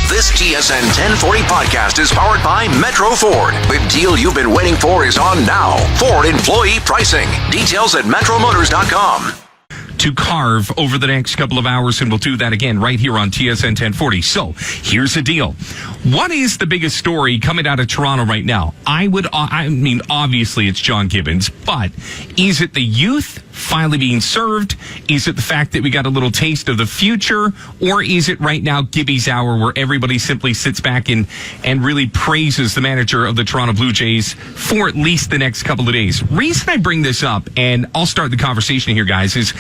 This TSN 1040 podcast is powered by Metro Ford. The deal you've been waiting for is on now. Ford employee pricing. Details at metromotors.com. To carve over the next couple of hours, and we'll do that again right here on TSN 1040. So here's the deal. What is the biggest story coming out of Toronto right now? I mean, obviously it's John Gibbons, but is it the youth finally being served? Is it the fact that we got a little taste of the future? Or is it right now Gibby's hour where everybody simply sits back and really praises the manager of the Toronto Blue Jays for at least the next couple of days? Reason I bring this up, and I'll start the conversation here, guys, is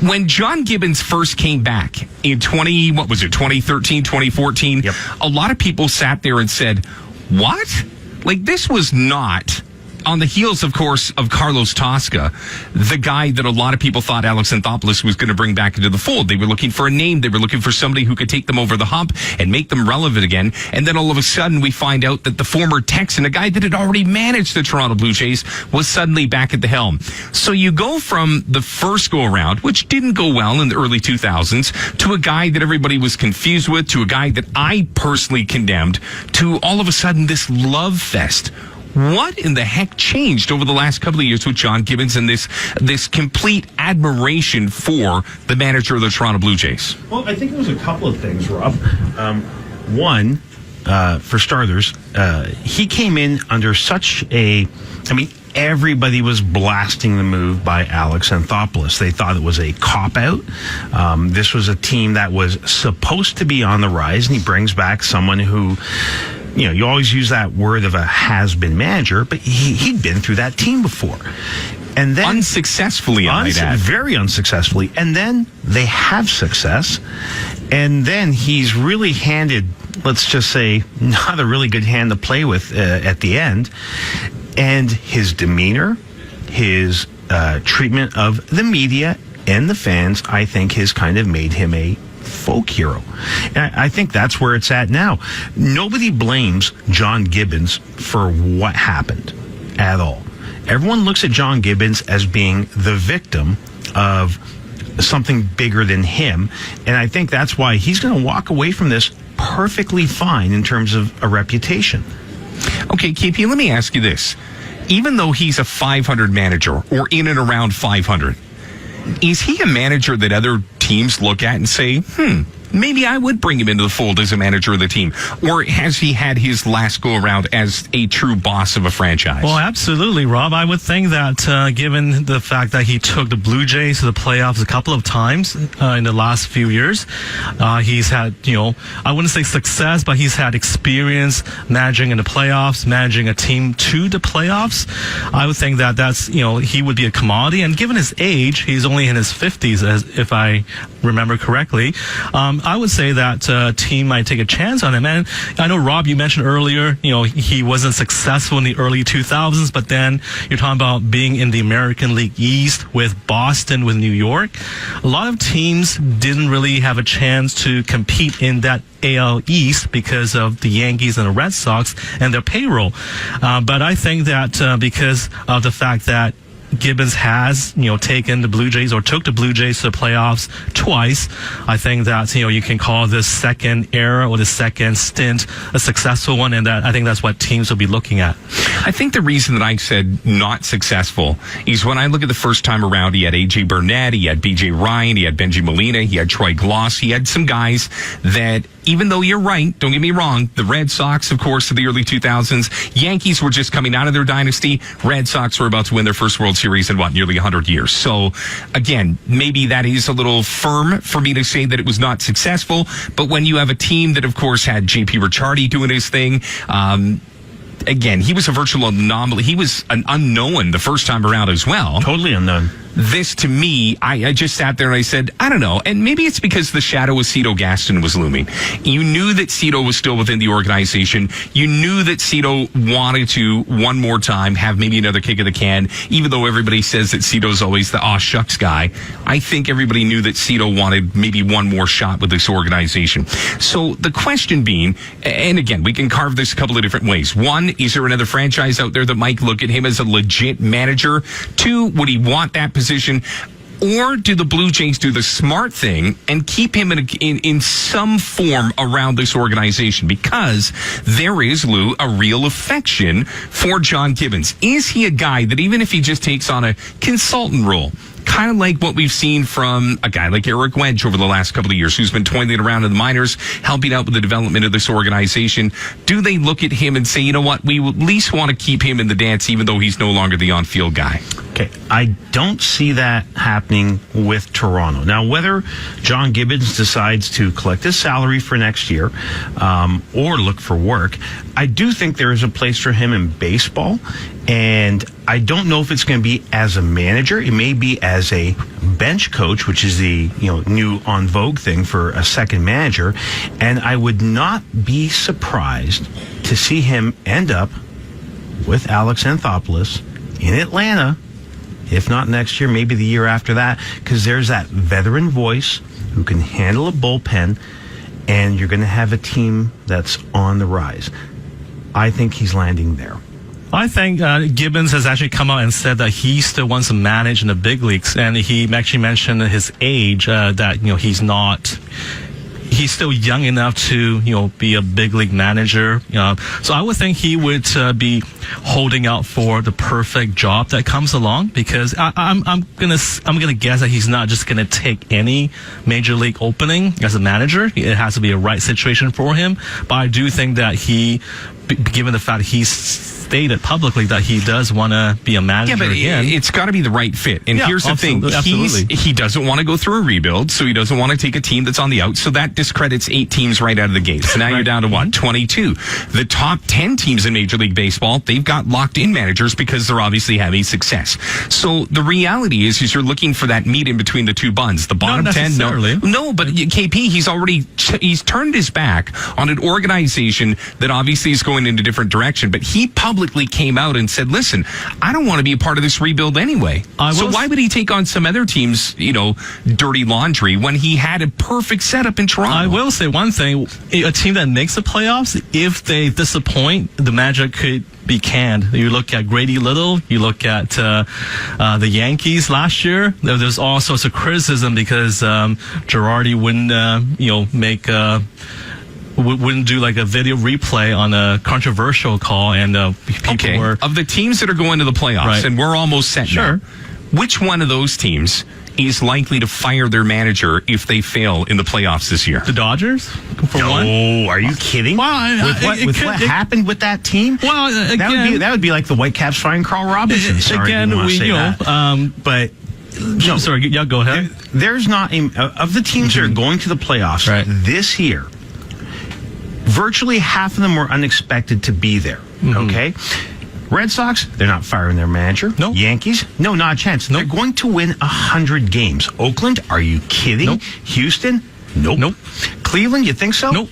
when John Gibbons first came back in 2013, 2014, yep. A lot of people sat there and said, what? Like, this was not on the heels, of course, of Carlos Tosca, the guy that a lot of people thought Alex Anthopoulos was going to bring back into the fold. They were looking for a name. They were looking for somebody who could take them over the hump and make them relevant again. And then all of a sudden we find out that the former Texan, a guy that had already managed the Toronto Blue Jays, was suddenly back at the helm. So you go from the first go-around, which didn't go well in the early 2000s, to a guy that everybody was confused with, to a guy that I personally condemned, to all of a sudden this love fest. What in the heck changed over the last couple of years with John Gibbons and this complete admiration for the manager of the Toronto Blue Jays? Well, I think it was a couple of things, Rob. One, for starters, he came in under such everybody was blasting the move by Alex Anthopoulos. They thought it was a cop-out. This was a team that was supposed to be on the rise, and he brings back someone who, you always use that word of a has-been manager, but he'd been through that team before. And then unsuccessfully, I might add. Very unsuccessfully. And then they have success. And then he's really handed, let's just say, not a really good hand to play with at the end. And his demeanor, his treatment of the media and the fans, I think, has kind of made him a folk hero. And I think that's where it's at now. Nobody blames John Gibbons for what happened at all. Everyone looks at John Gibbons as being the victim of something bigger than him. And I think that's why he's going to walk away from this perfectly fine in terms of a reputation. Okay, KP, let me ask you this. Even though he's a 500 manager, or in and around 500, is he a manager that other teams look at and say, maybe I would bring him into the fold as a manager of the team? Or has he had his last go around as a true boss of a franchise? Well, absolutely, Rob. I would think that given the fact that he took the Blue Jays to the playoffs a couple of times in the last few years, he's had, I wouldn't say success, but he's had experience managing in the playoffs, managing a team to the playoffs. I would think that that's, he would be a commodity. And given his age, he's only in his 50s, as if I remember correctly. I would say that a team might take a chance on him. And I know, Rob, you mentioned earlier, he wasn't successful in the early 2000s, but then you're talking about being in the American League East with Boston, with New York. A lot of teams didn't really have a chance to compete in that AL East because of the Yankees and the Red Sox and their payroll. But I think that because of the fact that Gibbons has, taken the Blue Jays or took the Blue Jays to the playoffs twice, I think that, you can call this second era or the second stint a successful one, and that I think that's what teams will be looking at. I think the reason that I said not successful is when I look at the first time around, he had A.J. Burnett, he had B.J. Ryan, he had Benji Molina, he had Troy Gloss, he had some guys that, even though you're right, don't get me wrong, the Red Sox, of course, of the early 2000s, Yankees were just coming out of their dynasty, Red Sox were about to win their first World Series in nearly 100 years. So again, maybe that is a little firm for me to say that it was not successful, but when you have a team that, of course, had J.P. Ricciardi doing his thing, again, he was a virtual anomaly. He was an unknown the first time around as well. Totally unknown. This, to me, I just sat there and I said, I don't know. And maybe it's because the shadow of Cito Gaston was looming. You knew that Cito was still within the organization. You knew that Cito wanted to, one more time, have maybe another kick of the can, even though everybody says that Cito's always the aw shucks guy. I think everybody knew that Cito wanted maybe one more shot with this organization. So the question being, and again, we can carve this a couple of different ways. One, is there another franchise out there that might look at him as a legit manager? Two, would he want that position? Or do the Blue Jays do the smart thing and keep him in some form around this organization? Because there is, Lou, a real affection for John Gibbons. Is he a guy that even if he just takes on a consultant role, kind of like what we've seen from a guy like Eric Wedge over the last couple of years, who's been toiling around in the minors, helping out with the development of this organization, do they look at him and say, you know what, we at least want to keep him in the dance even though he's no longer the on-field guy? Okay, I don't see that happening with Toronto. Now, whether John Gibbons decides to collect his salary for next year or look for work, I do think there is a place for him in baseball, and I don't know if it's going to be as a manager. It may be as a bench coach, which is the new on vogue thing for a second manager, and I would not be surprised to see him end up with Alex Anthopoulos in Atlanta. If not next year, maybe the year after that, because there's that veteran voice who can handle a bullpen, and you're going to have a team that's on the rise. I think he's landing there. I think Gibbons has actually come out and said that he still wants to manage in the big leagues, and he actually mentioned his age, that he's still young enough to be a big league manager. So I would think he would be holding out for the perfect job that comes along, because I'm gonna guess that he's not just gonna take any major league opening as a manager. It has to be a right situation for him. But I do think that given the fact he's stated publicly that he does want to be a manager again. It's got to be the right fit. And here's the thing. He doesn't want to go through a rebuild, so he doesn't want to take a team that's on the out. So that discredits 8 teams right out of the gate. So now you're down to what? 22. The top 10 teams in Major League Baseball, they've got locked-in managers because they're obviously having success. So the reality is you're looking for that meat in between the two buns. The bottom 10, no, but KP, he's turned his back on an organization that obviously is going in a different direction, but he publicly came out and said, listen, I don't want to be a part of this rebuild anyway. So why would he take on some other teams, dirty laundry, when he had a perfect setup in Toronto? I will say one thing. A team that makes the playoffs, if they disappoint, the Magic could be canned. You look at Grady Little, you look at the Yankees last year. There's all sorts of criticism because Girardi wouldn't do like a video replay on a controversial call, and people were of the teams that are going to the playoffs, right, and we're almost set now. Which one of those teams is likely to fire their manager if they fail in the playoffs this year? The Dodgers, for one. Oh, are you kidding? Well, with what happened with that team? Well, again, that would be like the Whitecaps firing Carl Robinson. Sorry, but. No, sorry, yeah, go ahead. There's not of the teams that are going to the playoffs this year. Virtually half of them were unexpected to be there. Okay. Red Sox, they're not firing their manager. No. Yankees, no, not a chance. Nope. They're going to win 100 games. Oakland, are you kidding? Nope. Houston, nope. Cleveland, you think so? Nope.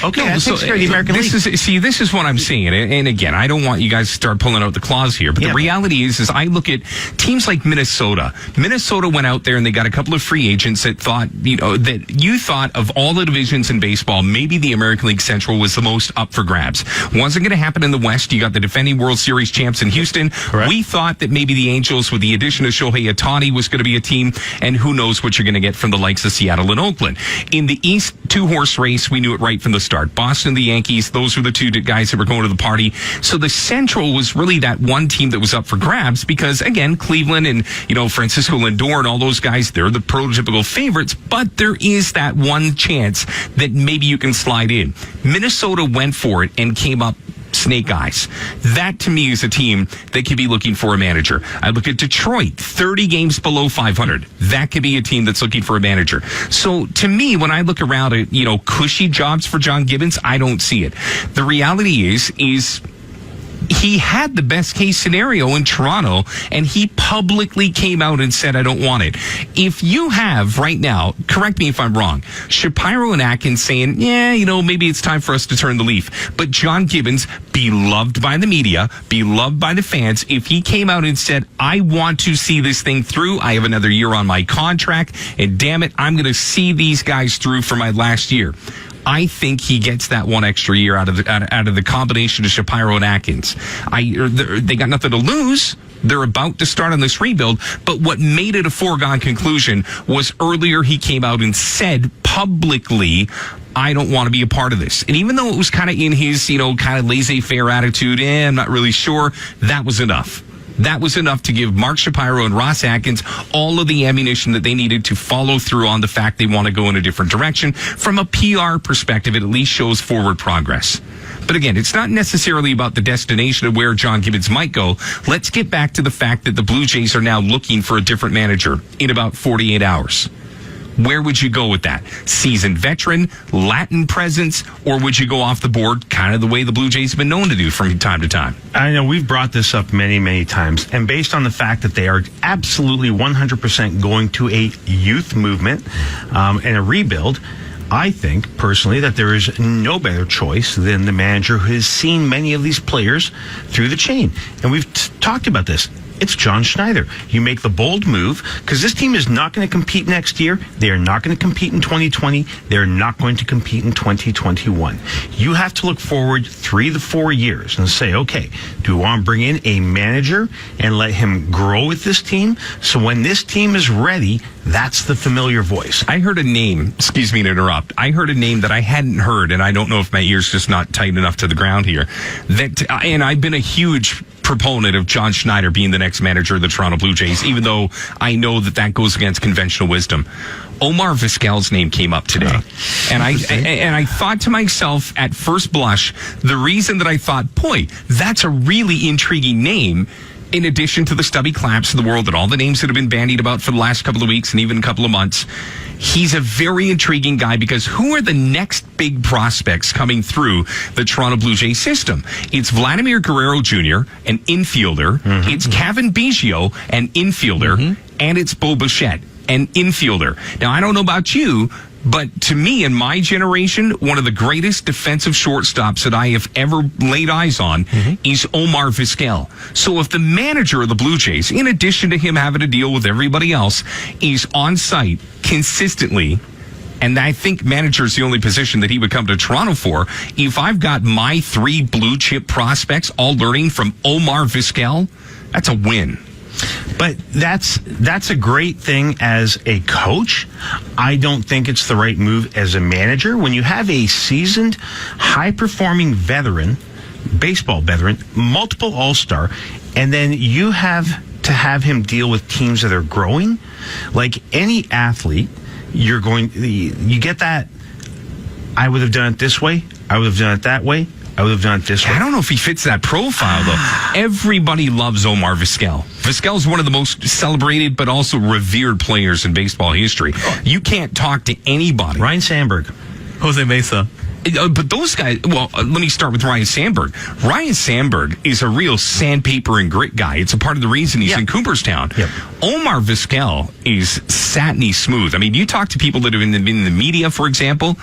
Okay, I think the American League. This is what I'm saying. And again, I don't want you guys to start pulling out the claws here, but the reality is I look at teams like Minnesota. Minnesota went out there and they got a couple of free agents that thought, that you thought of all the divisions in baseball, maybe the American League Central was the most up for grabs. Wasn't going to happen in the West. You got the defending World Series champs in Houston. Correct. We thought that maybe the Angels, with the addition of Shohei Ohtani, was going to be a team, and who knows what you're going to get from the likes of Seattle and Oakland. In the East, 2-horse race, we knew it right from the start. Boston, the Yankees, those were the two guys that were going to the party. So the Central was really that one team that was up for grabs because, again, Cleveland and, Francisco Lindor and all those guys, they're the prototypical favorites, but there is that one chance that maybe you can slide in. Minnesota went for it and came up snake eyes. That, to me, is a team that could be looking for a manager. I look at Detroit, 30 games below 500. That could be a team that's looking for a manager. So, to me, when I look around at, cushy jobs for John Gibbons, I don't see it. The reality is he had the best case scenario in Toronto, and he publicly came out and said, I don't want it. If you have right now, correct me if I'm wrong, Shapiro and Atkins saying, maybe it's time for us to turn the leaf. But John Gibbons, beloved by the media, beloved by the fans, if he came out and said, I want to see this thing through, I have another year on my contract, and damn it, I'm going to see these guys through for my last year. I think he gets that one extra year out of the combination of Shapiro and Atkins. They got nothing to lose, They're about to start on this rebuild, but what made it a foregone conclusion was earlier he came out and said publicly, I don't want to be a part of this. And even though it was kind of in his, kind of laissez-faire attitude, I'm not really sure, that was enough. That was enough to give Mark Shapiro and Ross Atkins all of the ammunition that they needed to follow through on the fact they want to go in a different direction. From a PR perspective, it at least shows forward progress. But again, it's not necessarily about the destination of where John Gibbons might go. Let's get back to the fact that the Blue Jays are now looking for a different manager in about 48 hours. Where would you go with that? Seasoned veteran, Latin presence, or would you go off the board kind of the way the Blue Jays have been known to do from time to time? I know we've brought this up many, many times, and based on the fact that they are absolutely 100% going to a youth movement and a rebuild, I think, personally, that there is no better choice than the manager who has seen many of these players through the chain. And we've talked about this. It's John Schneider. You make the bold move because this team is not going to compete next year. They are not going to compete in 2020. They're not going to compete in 2021. You have to look forward 3 to 4 years and say, okay, do we want to bring in a manager and let him grow with this team? So when this team is ready, that's the familiar voice. I heard a name, excuse me to interrupt. I heard a name that I hadn't heard, and I don't know if my ear's just not tight enough to the ground here. And I've been a huge proponent of John Schneider being the next manager of the Toronto Blue Jays, even though I know that goes against conventional wisdom. Omar Vizquel's name came up today. And I thought to myself at first blush, the reason that I thought, boy, that's a really intriguing name, in addition to the Stubby Claps of the world and all the names that have been bandied about for the last couple of weeks and even a couple of months, he's a very intriguing guy because who are the next big prospects coming through the Toronto Blue Jays system? It's Vladimir Guerrero Jr., an infielder. Mm-hmm. It's Kevin Biggio, an infielder. Mm-hmm. And it's Bo Bichette, an infielder. Now, I don't know about you, but to me, in my generation, one of the greatest defensive shortstops that I have ever laid eyes on is Omar Vizquel. So if the manager of the Blue Jays, in addition to him having to deal with everybody else, is on site consistently, and I think manager is the only position that he would come to Toronto for, if I've got my 3 blue chip prospects all learning from Omar Vizquel, that's a win. But that's a great thing as a coach. I don't think it's the right move as a manager. When you have a seasoned, high-performing veteran, baseball veteran, multiple All-Star, and then you have to have him deal with teams that are growing, like any athlete, you get that, I would have done it this way, I would have done it that way, I would have done it this way. I don't know if he fits that profile, though. Everybody loves Omar Vizquel. Vizquel is one of the most celebrated but also revered players in baseball history. You can't talk to anybody. Ryan Sandberg. Jose Mesa. But those guys, let me start with Ryan Sandberg. Ryan Sandberg is a real sandpaper and grit guy. It's a part of the reason he's in Cooperstown. Yep. Omar Vizquel is satiny smooth. I mean, you talk to people that have been in the media, for example,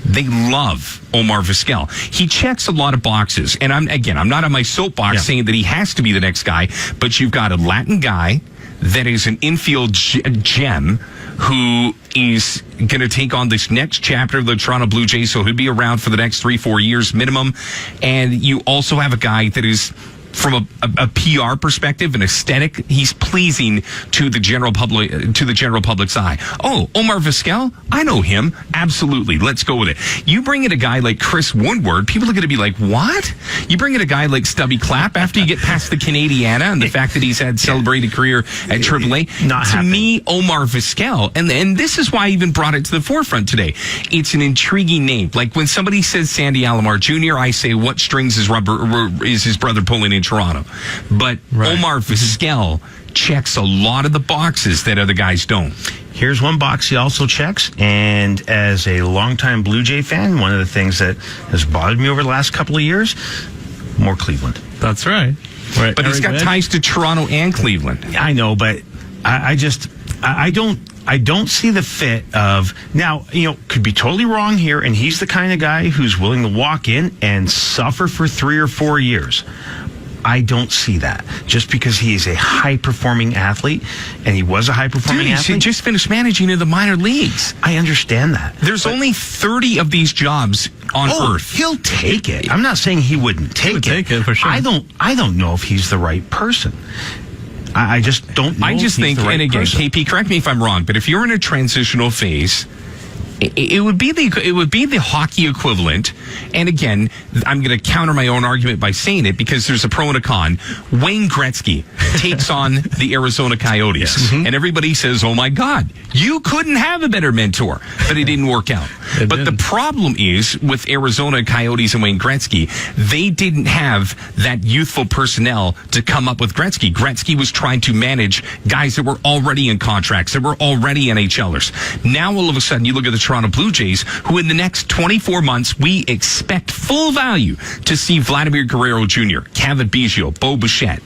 they love Omar Vizquel. He checks a lot of boxes. And I'm not on my soapbox saying that he has to be the next guy, but you've got a Latin guy that is an infield gem who is going to take on this next chapter of the Toronto Blue Jays, so he'll be around for the next 3-4 years minimum. And you also have a guy that is, from a PR perspective, an aesthetic, he's pleasing to the general public's eye. Oh, Omar Vizquel? I know him. Absolutely. Let's go with it. You bring in a guy like Chris Woodward, people are going to be like, what? You bring in a guy like Stubby Clapp after you get past the Canadiana and the fact that he's had celebrated career at AAA. To me, Omar Vizquel, and this is why I even brought it to the forefront today. It's an intriguing name. Like when somebody says Sandy Alomar Jr., I say, what strings is his brother pulling in Toronto? But Omar Vizquel checks a lot of the boxes that other guys don't. Here's one box he also checks, and as a longtime Blue Jay fan, one of the things that has bothered me over the last couple of years, more Cleveland. That's right. But he's got ties to Toronto and Cleveland. I know, but I don't see the fit of, now, could be totally wrong here, and he's the kind of guy who's willing to walk in and suffer for 3 or 4 years. I don't see that. Just because he is a high-performing athlete, and he was a high-performing athlete. He just finished managing in the minor leagues. I understand that. There's only 30 of these jobs on Earth. He'll take it. I'm not saying he wouldn't take it. Take it for sure. I don't know if he's the right person. I just don't know. I just if he's think, the right and again, person. KP, correct me if I'm wrong, but if you're in a transitional phase, it would be the hockey equivalent. And again, I'm going to counter my own argument by saying it because there's a pro and a con. Wayne Gretzky takes on the Arizona Coyotes, Yes. and everybody says, "Oh my God, you couldn't have a better mentor," but it didn't work out. But the problem is with Arizona Coyotes and Wayne Gretzky, they didn't have that youthful personnel to come up with Gretzky. Gretzky was trying to manage guys that were already in contracts, that were already NHLers. Now all of a sudden, you look at the Toronto Blue Jays, who in the next 24 months, we expect full value to see Vladimir Guerrero Jr., Kevin Biggio, Bo Bichette,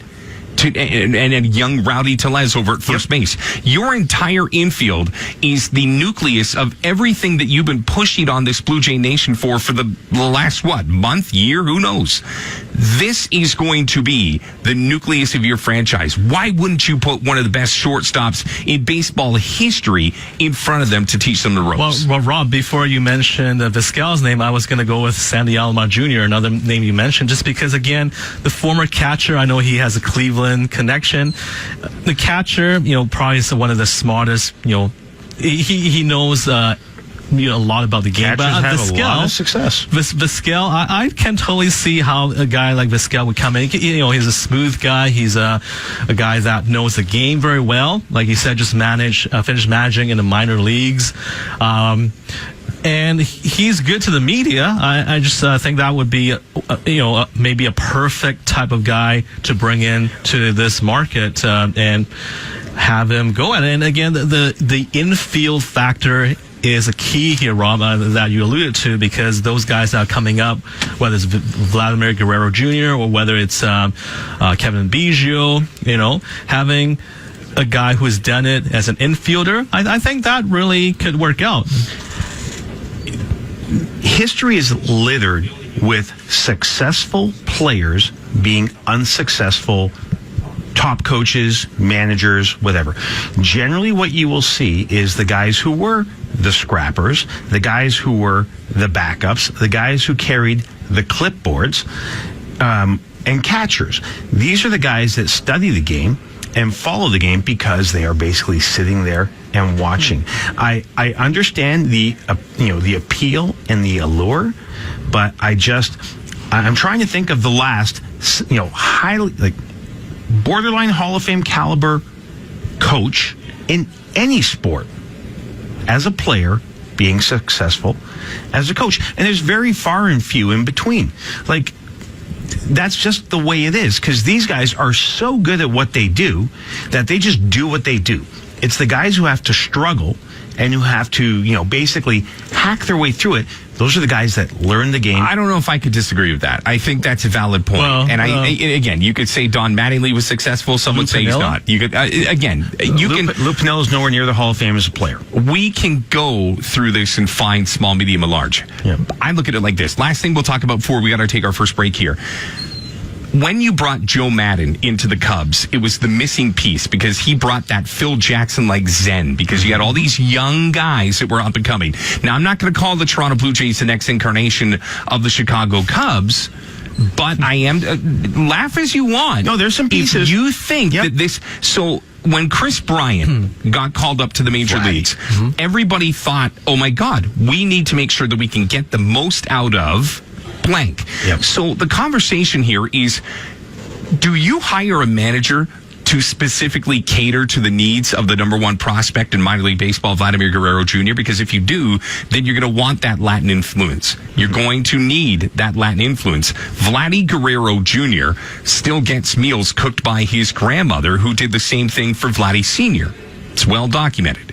and young Rowdy Tellez over at first base. Your entire infield is the nucleus of everything that you've been pushing on this Blue Jay Nation for the last, month, year? Who knows? This is going to be the nucleus of your franchise. Why wouldn't you put one of the best shortstops in baseball history in front of them to teach them the ropes? Well, Rob, before you mentioned Vizquel's name, I was going to go with Sandy Alomar Jr., another name you mentioned, just because, again, the former catcher, I know he has a Cleveland connection. The catcher, probably is one of the smartest, he knows a lot about the game. Catchers But have Vizquel, a lot of success. Vizquel, I can totally see how a guy like Vizquel would come in. He's a smooth guy. He's a guy that knows the game very well. Like you said, just finished managing in the minor leagues. And he's good to the media. I just think that would be, maybe a perfect type of guy to bring in to this market and have him go at it. And again, the infield factor is a key here, Rob, that you alluded to, because those guys that are coming up, whether it's Vladimir Guerrero Jr. or whether it's Kevin Biggio, having a guy who's done it as an infielder, I think that really could work out. History is littered with successful players being unsuccessful top coaches, managers, whatever. Generally, what you will see is the guys who were the scrappers, the guys who were the backups, the guys who carried the clipboards, and catchers. These are the guys that study the game and follow the game because they are basically sitting there and watching. I understand the appeal and the allure, but I'm trying to think of the last highly borderline Hall of Fame caliber coach in any sport as a player being successful as a coach, and there's very far and few in between. That's just the way it is, because these guys are so good at what they do that they just do what they do. It's the guys who have to struggle and who have to, basically hack their way through it. Those are the guys that learn the game. I don't know if I could disagree with that. I think that's a valid point. Well, again, you could say Don Mattingly was successful. Some would say he's not. You could, Lou Pinilla's nowhere near the Hall of Fame as a player. We can go through this and find small, medium, and large. Yeah. I look at it like this. Last thing we'll talk about before we got to take our first break here. When you brought Joe Madden into the Cubs, it was the missing piece because he brought that Phil Jackson-like zen, because you had all these young guys that were up and coming. Now, I'm not going to call the Toronto Blue Jays the next incarnation of the Chicago Cubs, but I am, laugh as you want. No, there's some pieces. If you think that this, so when Chris Bryant got called up to the major leagues, everybody thought, oh my God, we need to make sure that we can get the most out of blank. Yep. So the conversation here is, do you hire a manager to specifically cater to the needs of the number one prospect in minor league baseball, Vladimir Guerrero Jr.? Because if you do, then you're going to want that Latin influence. You're going to need that Latin influence. Vladdy Guerrero Jr. still gets meals cooked by his grandmother, who did the same thing for Vladdy Sr. It's well documented.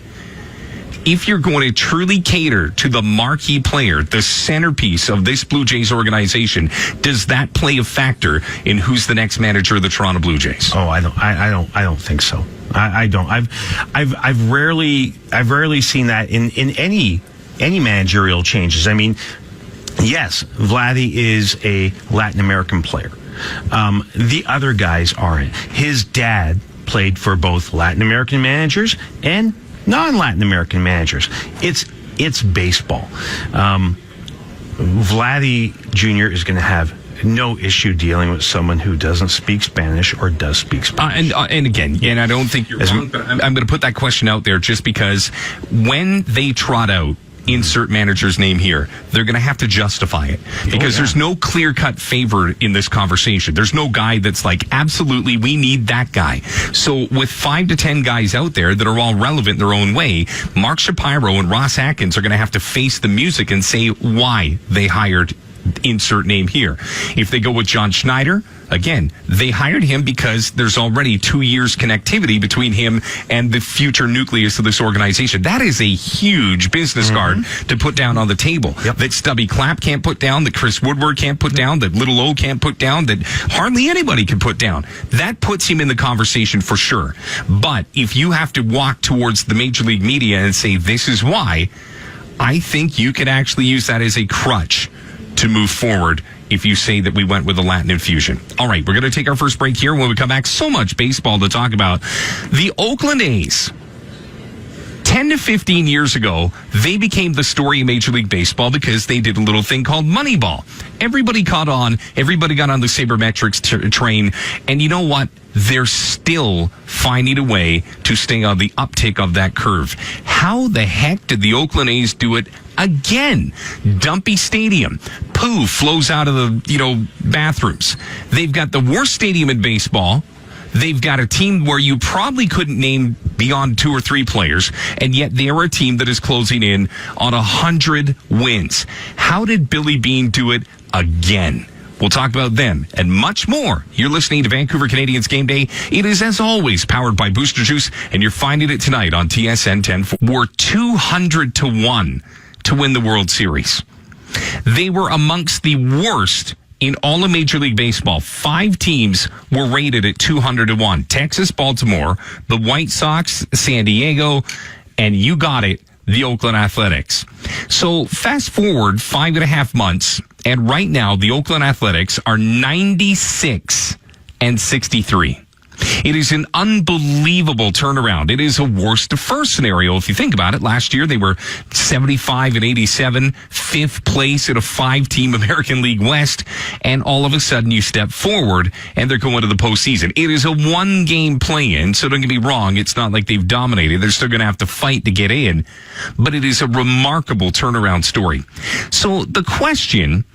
If you're going to truly cater to the marquee player, the centerpiece of this Blue Jays organization, does that play a factor in who's the next manager of the Toronto Blue Jays? Oh, I don't think so. I don't. I've rarely seen that in any managerial changes. I mean, yes, Vladdy is a Latin American player. The other guys aren't. His dad played for both Latin American managers and non-Latin American managers. It's baseball. Vladdy Jr. is going to have no issue dealing with someone who doesn't speak Spanish or does speak Spanish. And again, and I don't think you're wrong, but I'm going to put that question out there just because when they trot out insert manager's name here, they're going to have to justify it because there's no clear-cut favor in this conversation. There's no guy that's like, absolutely, we need that guy. So with 5 to 10 guys out there that are all relevant in their own way, Mark Shapiro and Ross Atkins are going to have to face the music and say why they hired insert name here. If they go with John Schneider, again, they hired him because there's already 2 years connectivity between him and the future nucleus of this organization. That is a huge business card to put down on the table. That Stubby Clapp can't put down, that Chris Woodward can't put down, that Little O can't put down, that hardly anybody can put down. That puts him in the conversation for sure. But if you have to walk towards the major league media and say, this is why, I think you could actually use that as a crutch to move forward if you say that we went with a Latin infusion. All right, we're going to take our first break here. When we come back, so much baseball to talk about. The Oakland A's, 10 to 15 years ago, they became the story of Major League Baseball because they did a little thing called Moneyball. Everybody caught on. Everybody got on the sabermetrics train. And you know what? They're still finding a way to stay on the uptick of that curve. How the heck did the Oakland A's do it again? Dumpy stadium. Poo flows out of the, bathrooms. They've got the worst stadium in baseball. They've got a team where you probably couldn't name beyond 2 or 3 players, and yet they're a team that is closing in on 100 wins. How did Billy Beane do it again? We'll talk about them and much more. You're listening to Vancouver Canadians Game Day. It is, as always, powered by Booster Juice, and you're finding it tonight on TSN 10. We're 200 to 1 to win the World Series. They were amongst the worst in all of Major League Baseball. 5 teams were rated at 200 to 1. Texas, Baltimore, the White Sox, San Diego, and you got it, the Oakland Athletics. So fast forward 5.5 months, and right now the Oakland Athletics are 96 and 63. It is an unbelievable turnaround. It is a worst to first scenario if you think about it. Last year they were 75 and 87, 5th place at a 5-team American League West, and all of a sudden you step forward and they're going to the postseason. It is a 1-game play-in, so don't get me wrong, it's not like they've dominated. They're still going to have to fight to get in, but it is a remarkable turnaround story. So the question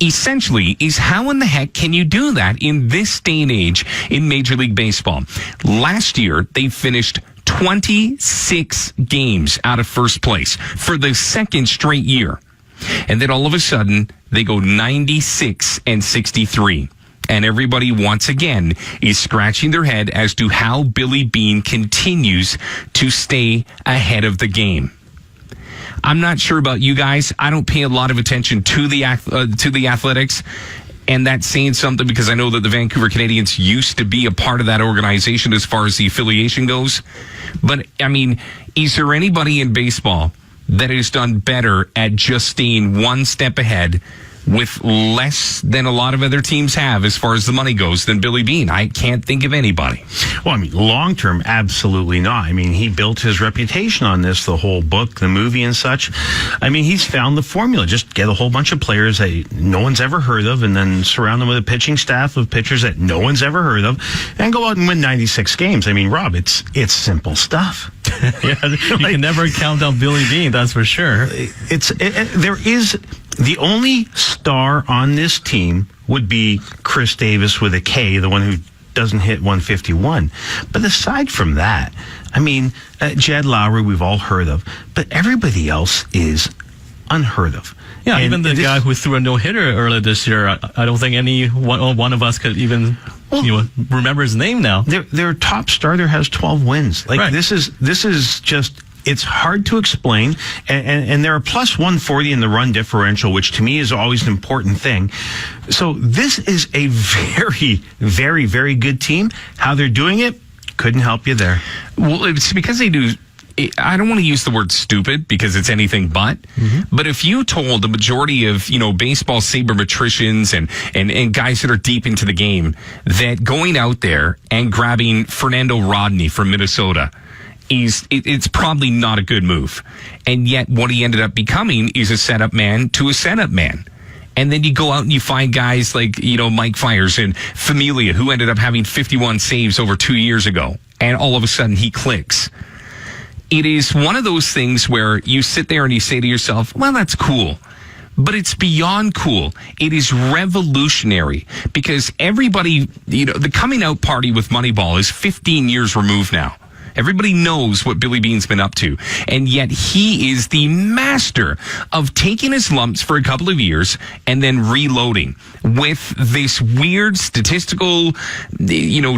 essentially is, how in the heck can you do that in this day and age in Major League Baseball? Last year, they finished 26 games out of first place for the 2nd straight year. And then all of a sudden, they go 96 and 63. And everybody, once again, is scratching their head as to how Billy Beane continues to stay ahead of the game. I'm not sure about you guys. I don't pay a lot of attention to the Athletics, and that's saying something because I know that the Vancouver Canadians used to be a part of that organization as far as the affiliation goes. But, I mean, is there anybody in baseball that has done better at just staying one step ahead with less than a lot of other teams have as far as the money goes than Billy Beane? I can't think of anybody. Well, I mean, long term, absolutely not. I mean, he built his reputation on this, the whole book, the movie and such. I mean, he's found the formula. Just get a whole bunch of players that no one's ever heard of and then surround them with a pitching staff of pitchers that no one's ever heard of and go out and win 96 games. I mean, Rob, it's simple stuff. Yeah, you can never count out Billy Beane, that's for sure. There is the only star on this team would be Chris Davis with a K, the one who doesn't hit 151. But aside from that, I mean, Jed Lowry we've all heard of, but everybody else is unheard of. Yeah, and even the guy who threw a no-hitter earlier this year, I don't think any one of us could even remember his name now. Their top starter has 12 wins. Like, right. This is just, it's hard to explain, and they're a plus 140 in the run differential, which to me is always an important thing. So this is a very, very, very good team. How they're doing it, couldn't help you there. Well, it's because they do. I don't want to use the word stupid because it's anything but. Mm-hmm. But if you told the majority of, baseball sabermetricians and guys that are deep into the game that going out there and grabbing Fernando Rodney from Minnesota it's probably not a good move. And yet what he ended up becoming is a setup man to a setup man. And then you go out and you find guys like, Mike Fiers and Familia, who ended up having 51 saves over 2 years ago. And all of a sudden he clicks. It is one of those things where you sit there and you say to yourself, well, that's cool. But it's beyond cool. It is revolutionary because everybody, the coming out party with Moneyball is 15 years removed now. Everybody knows what Billy Beane's been up to. And yet he is the master of taking his lumps for a couple of years and then reloading with this weird statistical,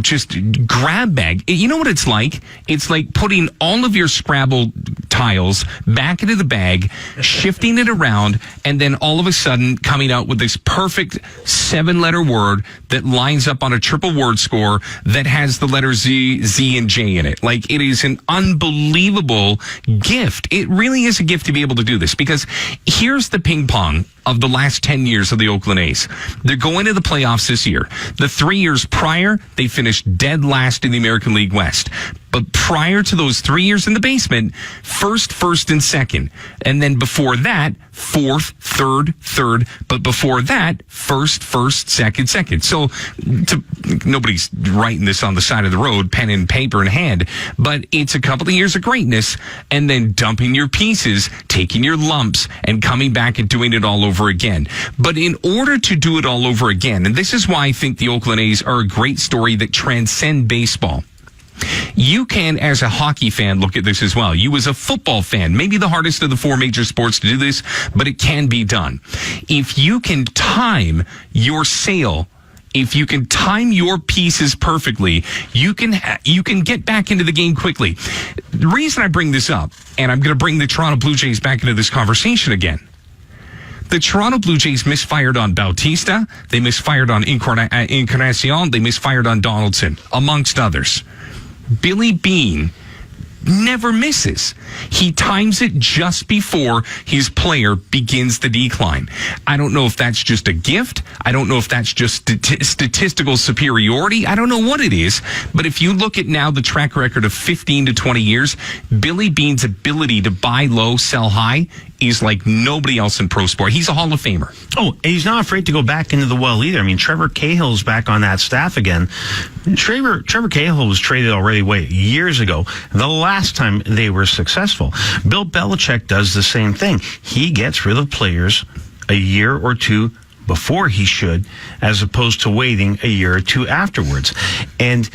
just grab bag. You know what it's like? It's like putting all of your Scrabble tiles back into the bag, shifting it around, and then all of a sudden coming out with this perfect 7-letter word that lines up on a triple word score that has the letter Z, and J in it. Like, it is an unbelievable gift. It really is a gift to be able to do this because here's the ping pong of the last 10 years of the Oakland A's. They're going to the playoffs this year. The 3 years prior, they finished dead last in the American League West. But prior to those 3 years in the basement, first, and second. And then before that, fourth, third. But before that, first, second. So nobody's writing this on the side of the road, pen and paper in hand. But it's a couple of years of greatness and then dumping your pieces, taking your lumps, and coming back and doing it all over again. But in order to do it all over again, and this is why I think the Oakland A's are a great story that transcend baseball. You can, as a hockey fan, look at this as well. You as a football fan, maybe the hardest of the 4 major sports to do this, but it can be done. If you can time your sale, if you can time your pieces perfectly, you can get back into the game quickly. The reason I bring this up, and I'm going to bring the Toronto Blue Jays back into this conversation again. The Toronto Blue Jays misfired on Bautista. They misfired on Encarnacion. They misfired on Donaldson, amongst others. Billy Beane never misses. He times it just before his player begins the decline. I don't know if that's just a gift. I don't know if that's just statistical superiority. I don't know what it is. But if you look at now the track record of 15 to 20 years, Billy Beane's ability to buy low, sell high is like nobody else in pro sport. He's a Hall of Famer. Oh, and he's not afraid to go back into the well either. I mean, Trevor Cahill's back on that staff again. Trevor Cahill was traded already years ago, the last time they were successful. Bill Belichick does the same thing. He gets rid of players a year or two before he should, as opposed to waiting a year or two afterwards. And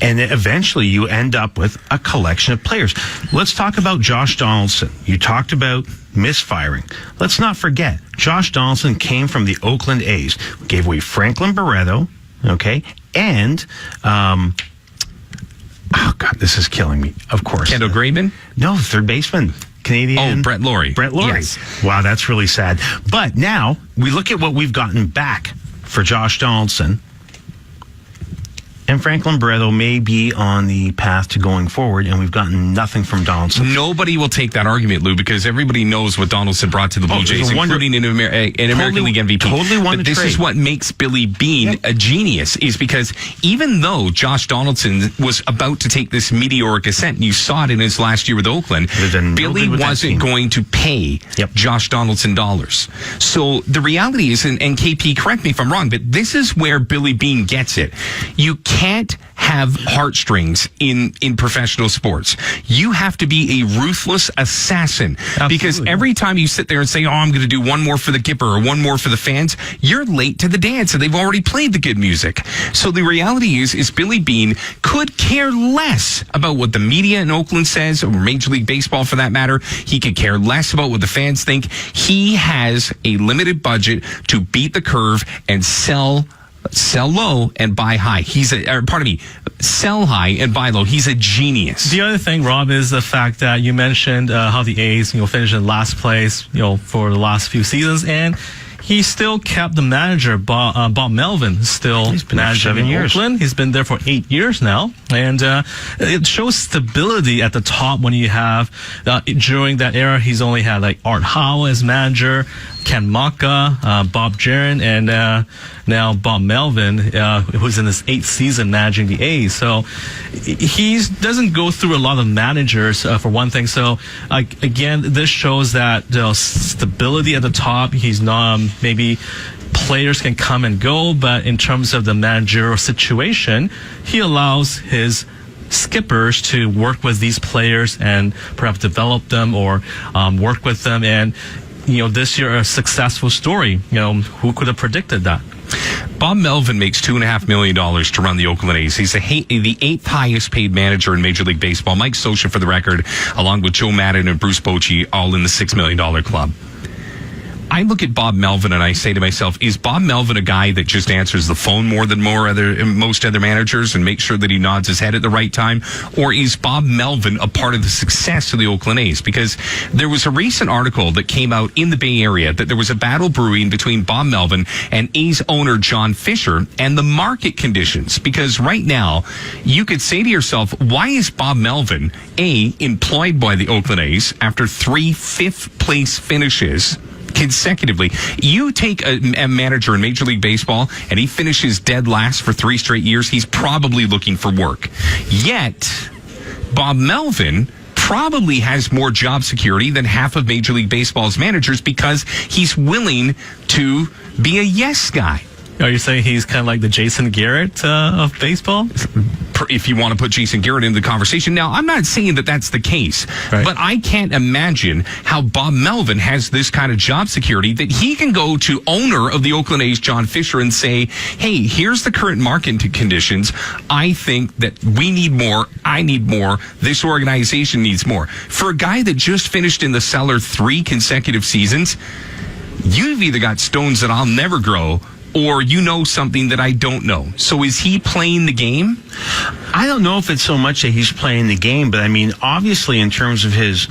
eventually you end up with a collection of players. Let's talk about Josh Donaldson. You talked about misfiring. Let's not forget, Josh Donaldson came from the Oakland A's. Gave away Franklin Barreto, okay? And, oh God, this is killing me. Of course. Kendall Graveman? No, third baseman. Canadian. Oh, Brett Laurie. Yes. Wow, that's really sad. But now we look at what we've gotten back for Josh Donaldson. And Franklin Barreto may be on the path to going forward, and we've gotten nothing from Donaldson. Nobody will take that argument, Lou, because everybody knows what Donaldson brought to the Blue Jays, including an American League MVP. Totally won the trade. This is what makes Billy Beane a genius, is because even though Josh Donaldson was about to take this meteoric ascent, and you saw it in his last year with Oakland, Billy wasn't going to pay Josh Donaldson dollars. So the reality is, and KP, correct me if I'm wrong, but this is where Billy Beane gets it. You can't have heartstrings in professional sports. You have to be a ruthless assassin. Absolutely. Because every time you sit there and say, oh, I'm going to do one more for the Gipper or one more for the fans, you're late to the dance and they've already played the good music. So the reality is Billy Beane could care less about what the media in Oakland says, or Major League Baseball for that matter. He could care less about what the fans think. He has a limited budget to beat the curve and sell low and buy high. Sell high and buy low. He's a genius. The other thing, Rob, is the fact that you mentioned how the A's, finished in last place, for the last few seasons, and he still kept the manager, Bob Melvin, still managing in Oakland. He's been there for 8 years now. And it shows stability at the top when you have, during that era, he's only had like Art Howe as manager, Ken Maka, Bob Jaron, and now Bob Melvin, who's in his 8th season managing the A's. So he doesn't go through a lot of managers, for one thing. So again, this shows that stability at the top. He's not maybe players can come and go, but in terms of the managerial situation, he allows his skippers to work with these players and perhaps develop them or work with them. And this year a successful story. Who could have predicted that? Bob Melvin makes $2.5 million to run the Oakland A's. He's the 8th highest paid manager in Major League Baseball. Mike Scioscia, for the record, along with Joe Maddon and Bruce Bochy, all in the $6 million club. I look at Bob Melvin and I say to myself, is Bob Melvin a guy that just answers the phone more than most other managers and makes sure that he nods his head at the right time? Or is Bob Melvin a part of the success of the Oakland A's? Because there was a recent article that came out in the Bay Area that there was a battle brewing between Bob Melvin and A's owner John Fisher and the market conditions. Because right now, you could say to yourself, why is Bob Melvin, employed by the Oakland A's after 3 fifth-place finishes consecutively? You take a manager in Major League Baseball and he finishes dead last for 3 straight years, he's probably looking for work. Yet, Bob Melvin probably has more job security than half of Major League Baseball's managers because he's willing to be a yes guy. Are you saying he's kind of like the Jason Garrett of baseball? If you want to put Jason Garrett into the conversation. Now, I'm not saying that that's the case, right, but I can't imagine how Bob Melvin has this kind of job security that he can go to owner of the Oakland A's, John Fisher, and say, hey, here's the current market conditions. I think that we need more. I need more. This organization needs more. For a guy that just finished in the cellar 3 consecutive seasons, you've either got stones that I'll never grow, or something that I don't know. So is he playing the game? I don't know if it's so much that he's playing the game, but I mean, obviously in terms of his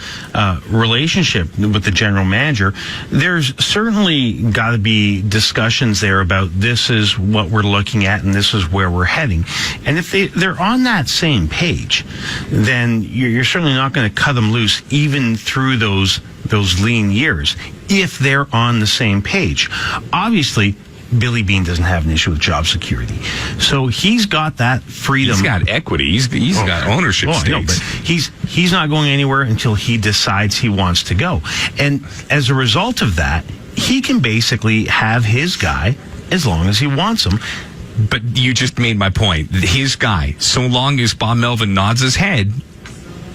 relationship with the general manager, there's certainly got to be discussions there about this is what we're looking at and this is where we're heading. And if they're on that same page, then you're certainly not going to cut them loose even through those lean years if they're on the same page. Obviously, Billy Beane doesn't have an issue with job security. So he's got that freedom. He's got equity. He's got ownership stakes. But he's not going anywhere until he decides he wants to go. And as a result of that, he can basically have his guy as long as he wants him. But you just made my point. His guy, so long as Bob Melvin nods his head,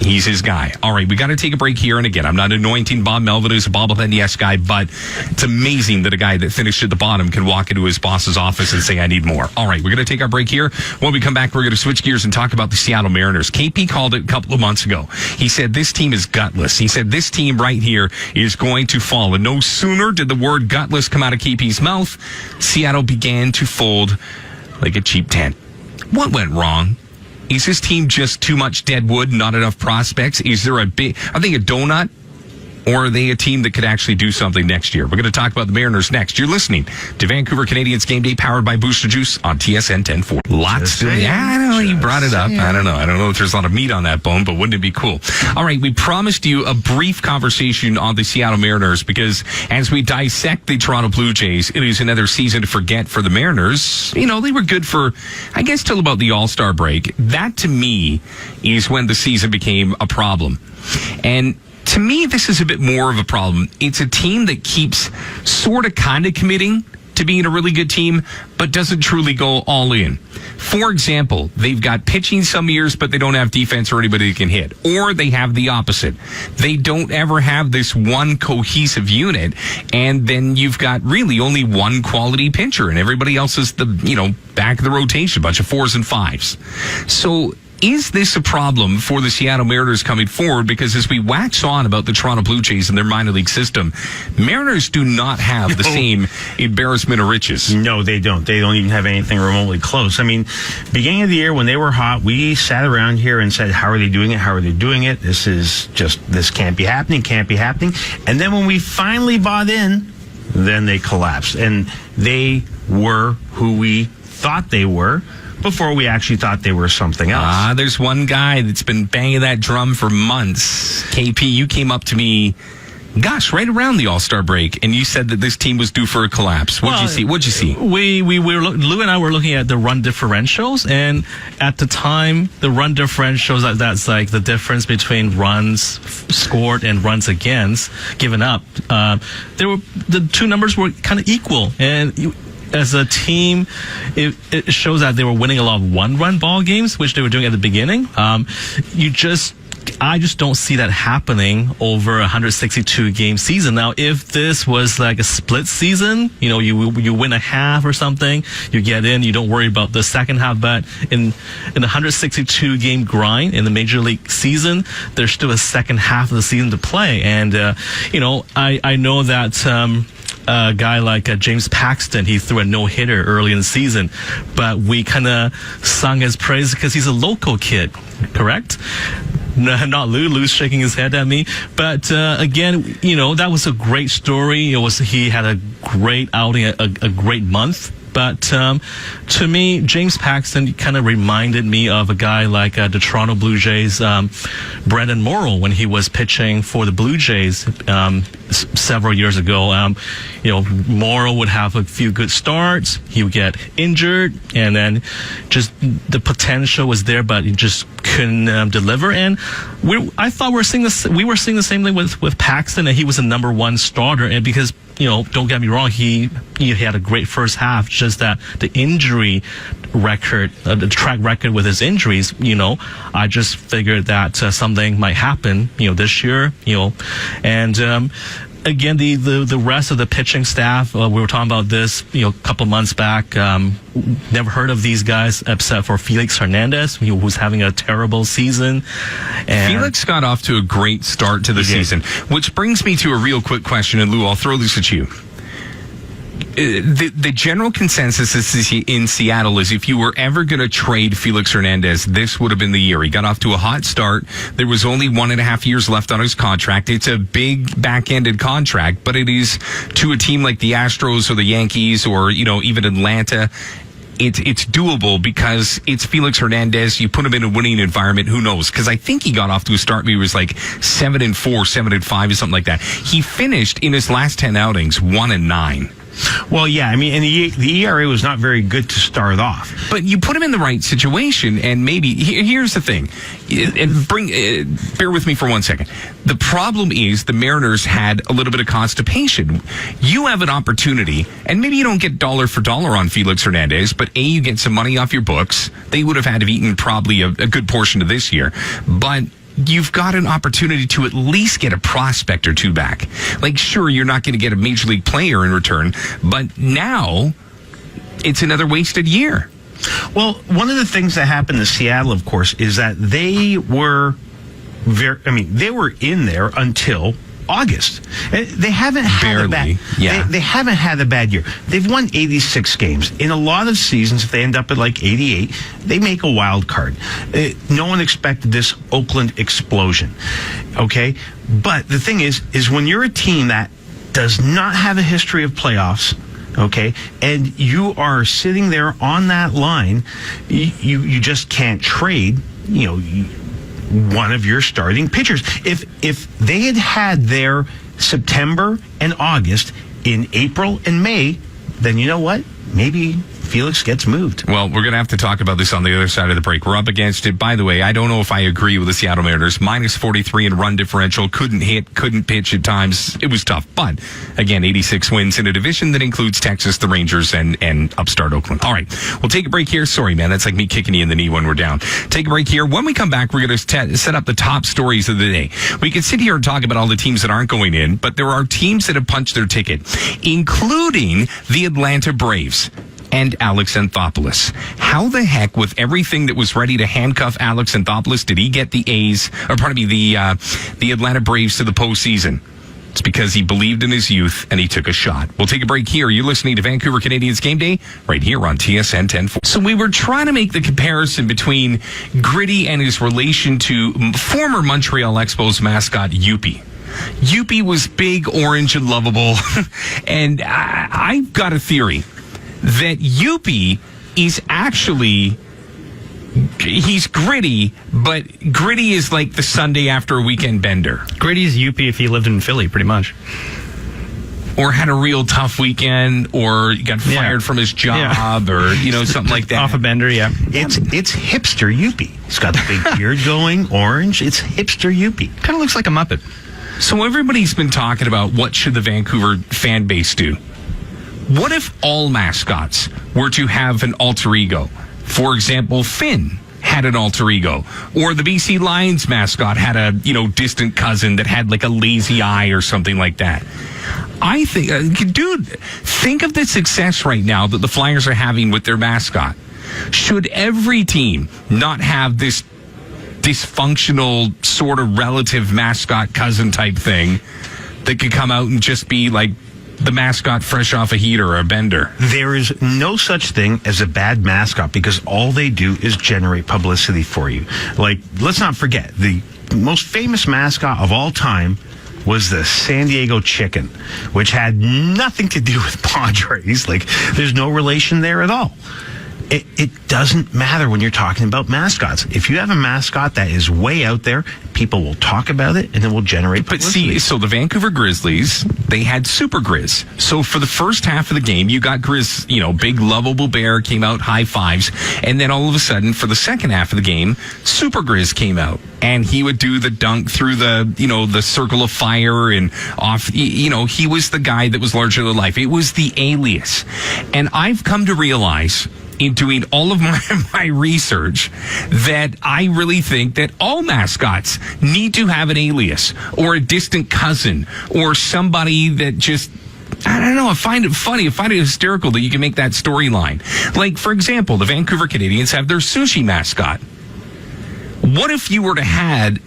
he's his guy. All right, we got to take a break here. And again, I'm not anointing Bob Melvin as a bobblehead yes guy, but it's amazing that a guy that finished at the bottom can walk into his boss's office and say, I need more. All right, we're going to take our break here. When we come back, we're going to switch gears and talk about the Seattle Mariners. KP called it a couple of months ago. He said, this team is gutless. He said, this team right here is going to fall. And no sooner did the word gutless come out of KP's mouth, Seattle began to fold like a cheap tent. What went wrong? Is this team just too much dead wood, not enough prospects? Is there are they a donut? Or are they a team that could actually do something next year? We're going to talk about the Mariners next. You're listening to Vancouver Canadians Game Day, powered by Booster Juice on TSN 1040. Lots to I don't know. You brought it up. I don't know if there's a lot of meat on that bone, but wouldn't it be cool? All right, we promised you a brief conversation on the Seattle Mariners because as we dissect the Toronto Blue Jays, it is another season to forget for the Mariners. They were good for, I guess, till about the All-Star break. That, to me, is when the season became a problem. And to me, this is a bit more of a problem. It's a team that keeps sort of kind of committing to being a really good team, but doesn't truly go all in. For example, they've got pitching some years, but they don't have defense or anybody that can hit. Or they have the opposite. They don't ever have this one cohesive unit, and then you've got really only one quality pitcher, and everybody else is the, back of the rotation, a bunch of 4s and 5s. So is this a problem for the Seattle Mariners coming forward? Because as we wax on about the Toronto Blue Jays and their minor league system, Mariners do not have the same embarrassment of riches. No, they don't. They don't even have anything remotely close. I mean, beginning of the year when they were hot, we sat around here and said, how are they doing it? How are they doing it? This can't be happening, can't be happening. And then when we finally bought in, then they collapsed. And they were who we thought they were before we actually thought they were something else. There's one guy that's been banging that drum for months. KP, you came up to me gosh, right around the All-Star break, and you said that this team was due for a collapse. What'd you see? We were Lou and I were looking at the run differentials, and at the time, the run differentials, that's like the difference between runs scored and runs against, given up. The two numbers were kind of equal, and as a team, it shows that they were winning a lot of one-run ball games, which they were doing at the beginning. I just don't see that happening over a 162-game season. Now, if this was like a split season, you win a half or something, you get in, you don't worry about the second half. But in the 162-game grind in the Major League season, there's still a second half of the season to play. And, I know that a guy like James Paxton, he threw a no-hitter early in the season, but we kind of sung his praise because he's a local kid, correct? No, not Lou. Lou's shaking his head at me. But again, that was a great story. He had a great outing, a great month. But to me, James Paxton kind of reminded me of a guy like the Toronto Blue Jays, Brandon Morrow, when he was pitching for the Blue Jays several years ago. Morrow would have a few good starts. He would get injured, and then just the potential was there, but he just couldn't deliver. And I thought we were seeing the same thing with Paxton, and he was a number one starter. And because don't get me wrong, he had a great first half, just that the injury record, the track record with his injuries, I just figured that something might happen, this year, and again, the rest of the pitching staff, we were talking about this, a couple months back. Never heard of these guys except for Felix Hernandez, who's having a terrible season. And Felix got off to a great start to the season, which brings me to a real quick question, and Lou, I'll throw this at you. The general consensus in Seattle is if you were ever going to trade Felix Hernandez, this would have been the year. He got off to a hot start. There was only 1.5 years left on his contract. It's a big back-ended contract, but it is to a team like the Astros or the Yankees or, even Atlanta. It's doable because it's Felix Hernandez. You put him in a winning environment. Who knows? Because I think he got off to a start. He was like 7-4, 7-5, or something like that. He finished in his last 10 outings 1-9. Well, yeah, and the ERA was not very good to start off. But you put him in the right situation, and maybe here's the thing, and bear with me for 1 second. The problem is the Mariners had a little bit of constipation. You have an opportunity, and maybe you don't get dollar for dollar on Felix Hernandez, but you get some money off your books. They would have had to have eaten probably a good portion of this year, but you've got an opportunity to at least get a prospect or two back. Like, sure, you're not going to get a major league player in return, but now it's another wasted year. Well, one of the things that happened to Seattle, of course, is that they were they were in there until August. They haven't had they haven't had a bad year. They've won 86 games. In a lot of seasons, if they end up at like 88, they make a wild card. No one expected this Oakland explosion. Okay? But the thing is when you're a team that does not have a history of playoffs, okay, and you are sitting there on that line, you just can't trade, one of your starting pitchers. If they had their September and August in April and May, then you know what? Maybe Felix gets moved. Well, we're going to have to talk about this on the other side of the break. We're up against it. By the way, I don't know if I agree with the Seattle Mariners. Minus 43 in run differential. Couldn't hit, couldn't pitch at times. It was tough. But, again, 86 wins in a division that includes Texas, the Rangers, and upstart Oakland. All right. We'll take a break here. Sorry, man. That's like me kicking you in the knee when we're down. Take a break here. When we come back, we're going to set up the top stories of the day. We can sit here and talk about all the teams that aren't going in, but there are teams that have punched their ticket, including the Atlanta Braves and Alex Anthopoulos. How the heck, with everything that was ready to handcuff Alex Anthopoulos, did he get the Atlanta Braves to the postseason? It's because he believed in his youth and he took a shot. We'll take a break here. You're listening to Vancouver Canadians Game Day right here on TSN 1040. So we were trying to make the comparison between Gritty and his relation to former Montreal Expos mascot Youppi. Youppi was big, orange, and lovable. And I've got a theory that Youppi is actually he's gritty, but gritty is like the Sunday after a weekend bender. Grady's Yuppie if he lived in Philly, pretty much. Or had a real tough weekend, or got fired from his job, or something like that. Off a bender, yeah. It's hipster Yuppie. He's got the big beard going, orange. It's hipster Yuppie. Kind of looks like a Muppet. So everybody's been talking about what should the Vancouver fan base do. What if all mascots were to have an alter ego? For example, Finn had an alter ego, or the BC Lions mascot had a distant cousin that had like a lazy eye or something like that. I think, dude, think of the success right now that the Flyers are having with their mascot. Should every team not have this dysfunctional sort of relative mascot cousin type thing that could come out and just be like the mascot fresh off a heater or a bender? There is no such thing as a bad mascot because all they do is generate publicity for you. Like, let's not forget, the most famous mascot of all time was the San Diego Chicken, which had nothing to do with Padres. Like, there's no relation there at all. It doesn't matter when you're talking about mascots. If you have a mascot that is way out there, people will talk about it and it will generate publicity. But see, so the Vancouver Grizzlies, they had Super Grizz. So for the first half of the game, you got Grizz, big lovable bear came out, high fives. And then all of a sudden, for the second half of the game, Super Grizz came out. And he would do the dunk through the, the circle of fire and off, he was the guy that was larger than life. It was the alias. And I've come to realize in doing all of my research that I really think that all mascots need to have an alias or a distant cousin or somebody that just, I don't know, I find it funny, I find it hysterical that you can make that storyline. Like, for example, the Vancouver Canadians have their sushi mascot. What if you were to have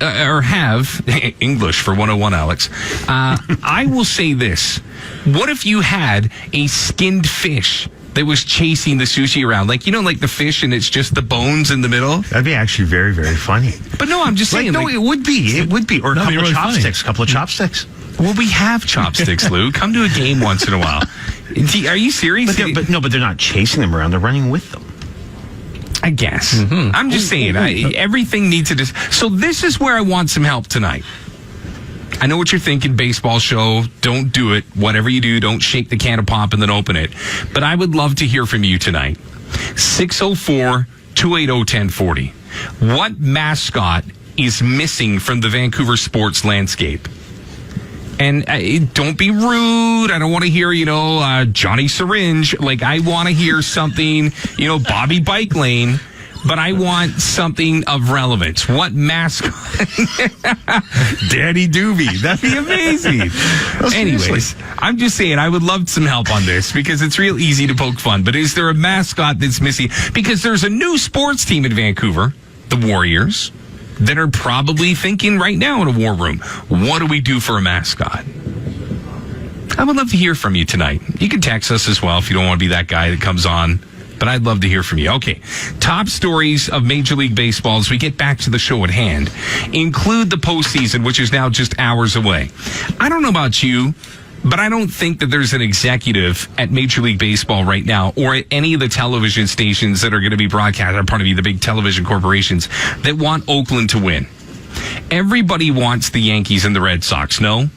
English for 101, Alex? I will say this. What if you had a skinned fish that was chasing the sushi around? Like, like the fish and it's just the bones in the middle? That'd be actually very, very funny. But no, I'm just saying. It would be. Or a couple really of chopsticks. Well, we have chopsticks, Lou. Come to a game once in a while. Are you serious? But they're not chasing them around. They're running with them. I guess. Mm-hmm. I'm just saying, everything needs to so this is where I want some help tonight. I know what you're thinking, baseball show, don't do it. Whatever you do, don't shake the can of pop and then open it. But I would love to hear from you tonight. 604-280-1040. What mascot is missing from the Vancouver sports landscape? And don't be rude. I don't want to hear, Johnny Syringe. Like, I want to hear something, Bobby Bike Lane. But I want something of relevance. What mascot? Daddy Doobie. That'd be amazing. Anyways, I'm just saying I would love some help on this because it's real easy to poke fun. But is there a mascot that's missing? Because there's a new sports team in Vancouver, the Warriors, that are probably thinking right now in a war room, what do we do for a mascot? I would love to hear from you tonight. You can text us as well if you don't want to be that guy that comes on. But I'd love to hear from you. Okay. Top stories of Major League Baseball as we get back to the show at hand include the postseason, which is now just hours away. I don't know about you, but I don't think that there's an executive at Major League Baseball right now or at any of the television stations that are going to be broadcast, or pardon me, the big television corporations that want Oakland to win. Everybody wants the Yankees and the Red Sox, no?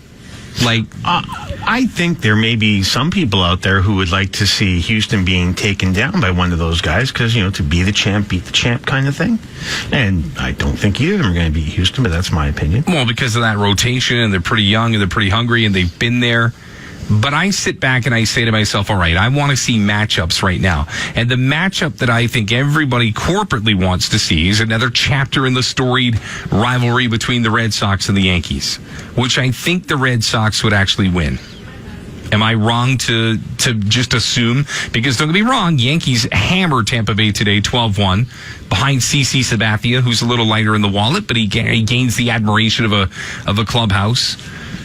Like, I think there may be some people out there who would like to see Houston being taken down by one of those guys because, to be the champ, beat the champ kind of thing. And I don't think either of them are going to beat Houston, but that's my opinion. Well, because of that rotation, and they're pretty young, and they're pretty hungry, and they've been there. But I sit back and I say to myself, all right, I want to see matchups right now. And the matchup that I think everybody corporately wants to see is another chapter in the storied rivalry between the Red Sox and the Yankees, which I think the Red Sox would actually win. Am I wrong to just assume? Because don't get me wrong, Yankees hammered Tampa Bay today 12-1 behind CC Sabathia, who's a little lighter in the wallet, but he gains the admiration of a clubhouse.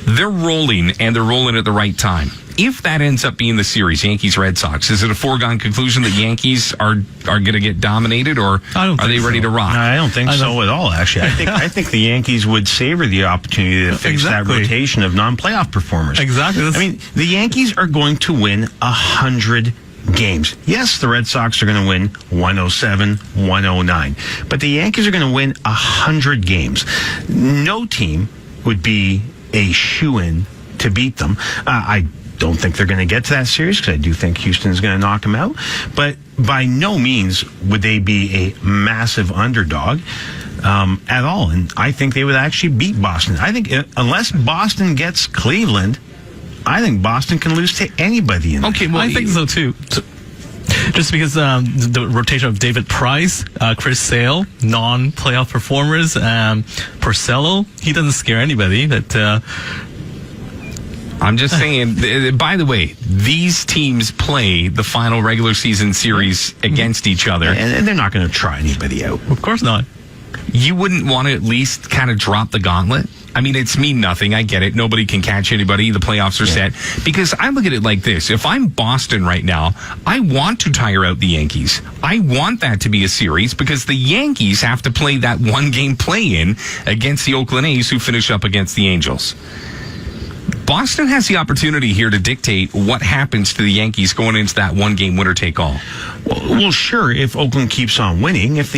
They're rolling, and they're rolling at the right time. If that ends up being the series, Yankees-Red Sox, is it a foregone conclusion that Yankees are going to get dominated, or are they ready to rock? No, I don't think so at all, actually. I think the Yankees would savor the opportunity to fix that rotation of non-playoff performers. Exactly. I mean, the Yankees are going to win 100 games. Yes, the Red Sox are going to win 107, 109, but the Yankees are going to win 100 games. No team would be a shoo-in to beat them. I don't think they're going to get to that series because I do think Houston is going to knock them out, but by no means would they be a massive underdog at all. And I think they would actually beat Boston. I think unless Boston gets Cleveland, I think Boston can lose to anybody in there. Okay, well, I think so too. Just because the rotation of David Price, Chris Sale, non-playoff performers, Porcello, he doesn't scare anybody. I'm just saying, by the way, these teams play the final regular season series against each other. And they're not going to try anybody out. Of course not. You wouldn't want to at least kind of drop the gauntlet? I mean, it's mean nothing. I get it. Nobody can catch anybody. The playoffs are set. Because I look at it like this. If I'm Boston right now, I want to tire out the Yankees. I want that to be a series because the Yankees have to play that one-game play-in against the Oakland A's who finish up against the Angels. Boston has the opportunity here to dictate what happens to the Yankees going into that one-game winner-take-all. Well, sure, if Oakland keeps on winning. Once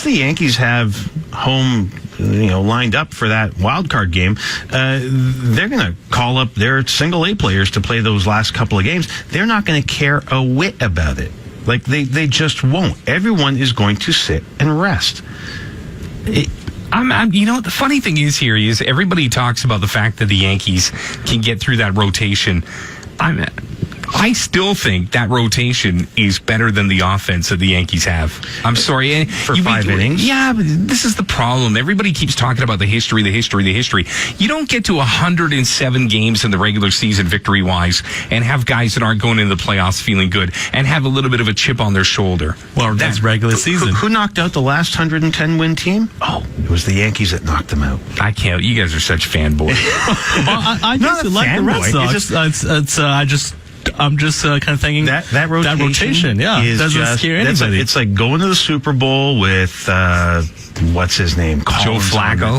the Yankees have home lined up for that wild card game, they're going to call up their single A players to play those last couple of games. They're not going to care a whit about it. Like they just won't. Everyone is going to sit and rest. The funny thing is here is everybody talks about the fact that the Yankees can get through that rotation. I still think that rotation is better than the offense that the Yankees have. I'm sorry. For 5 innings? Yeah, but this is the problem. Everybody keeps talking about the history. You don't get to 107 games in the regular season victory-wise and have guys that aren't going into the playoffs feeling good and have a little bit of a chip on their shoulder. Well, that's regular season. Who knocked out the last 110-win team? Oh, it was the Yankees that knocked them out. I can't. You guys are such fanboys. I used to like the Red Sox. I'm just kind of thinking that rotation doesn't scare anybody. It's like going to the Super Bowl with what's his name, Joe Flacco.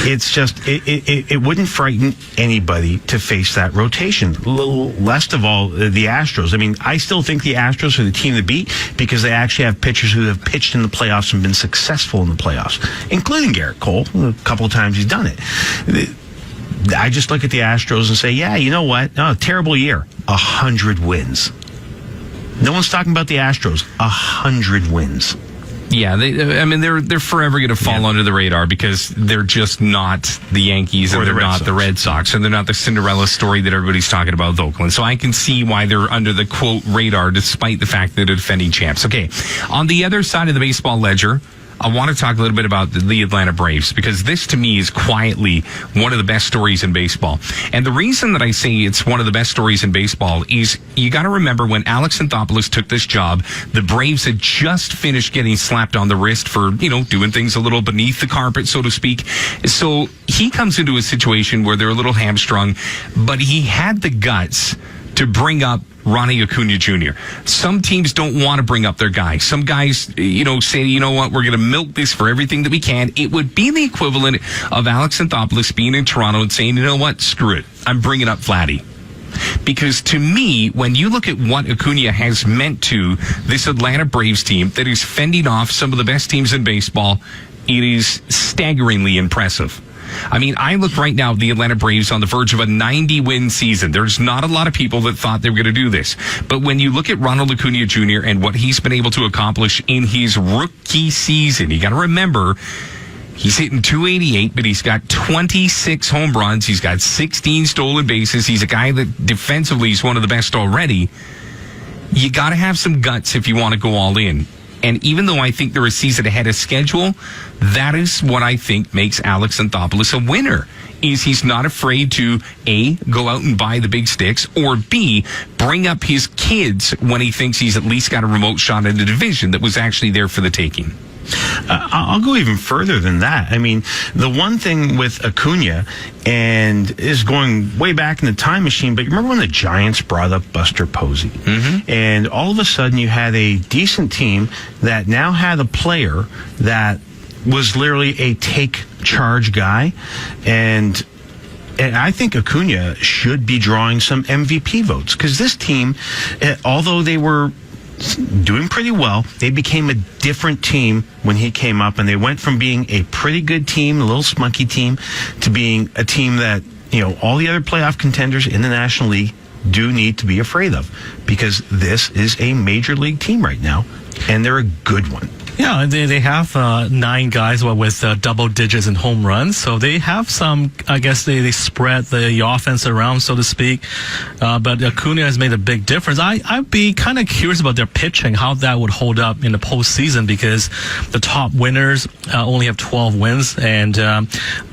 It's just it wouldn't frighten anybody to face that rotation. Less of all the Astros. I mean, I still think the Astros are the team to beat because they actually have pitchers who have pitched in the playoffs and been successful in the playoffs, including Garrett Cole. A couple of times he's done it. I just look at the Astros and say, yeah, you know what? Oh, terrible year. 100 wins. No one's talking about the Astros. 100 wins. Yeah, they're forever going to fall under the radar because they're just not the Yankees and they're not the Red Sox and they're not the Cinderella story that everybody's talking about with Oakland. So I can see why they're under the, quote, radar despite the fact that they're defending champs. Okay, on the other side of the baseball ledger, I want to talk a little bit about the Atlanta Braves because this, to me, is quietly one of the best stories in baseball. And the reason that I say it's one of the best stories in baseball is you got to remember when Alex Anthopoulos took this job, the Braves had just finished getting slapped on the wrist for, doing things a little beneath the carpet, so to speak. So he comes into a situation where they're a little hamstrung, but he had the guts to bring up Ronnie Acuna Jr. Some teams don't want to bring up their guy. Some guys, say, you know what, we're going to milk this for everything that we can. It would be the equivalent of Alex Anthopoulos being in Toronto and saying, you know what, screw it. I'm bringing up Vladdy. Because to me, when you look at what Acuna has meant to this Atlanta Braves team that is fending off some of the best teams in baseball, it is staggeringly impressive. I mean, I look right now at the Atlanta Braves on the verge of a 90-win season. There's not a lot of people that thought they were going to do this. But when you look at Ronald Acuna Jr. and what he's been able to accomplish in his rookie season, you got to remember, he's hitting .288, but he's got 26 home runs. He's got 16 stolen bases. He's a guy that defensively is one of the best already. You got to have some guts if you want to go all in. And even though I think they're a season ahead of schedule, that is what I think makes Alex Anthopoulos a winner, is he's not afraid to, A, go out and buy the big sticks, or B, bring up his kids when he thinks he's at least got a remote shot in the division that was actually there for the taking. I'll go even further than that. I mean, the one thing with Acuna, and is going way back in the time machine, but you remember when the Giants brought up Buster Posey? Mm-hmm. And all of a sudden you had a decent team that now had a player that was literally a take charge guy, and And I think Acuna should be drawing some MVP votes because this team, although they were doing pretty well, they became a different team when he came up, and they went from being a pretty good team, a little spunky team, to being a team that, all the other playoff contenders in the National League do need to be afraid of, because this is a major league team right now, and they're a good one. Yeah, they have 9 guys with double digits in home runs. So they have some, I guess they spread the offense around, so to speak. But Acuna has made a big difference. I'd be kind of curious about their pitching, how that would hold up in the postseason, because the top winners only have 12 wins. And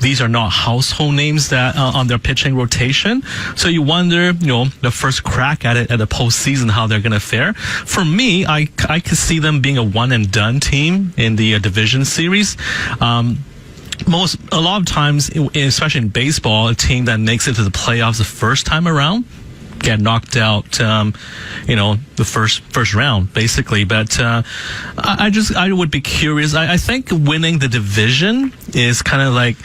these are not household names that on their pitching rotation. So you wonder, the first crack at it at the postseason, how they're going to fare. For me, I could see them being a one-and-done team in the division series. A lot of times, especially in baseball, a team that makes it to the playoffs the first time around get knocked out, the first round, basically. But I would be curious. I think winning the division is kind of like,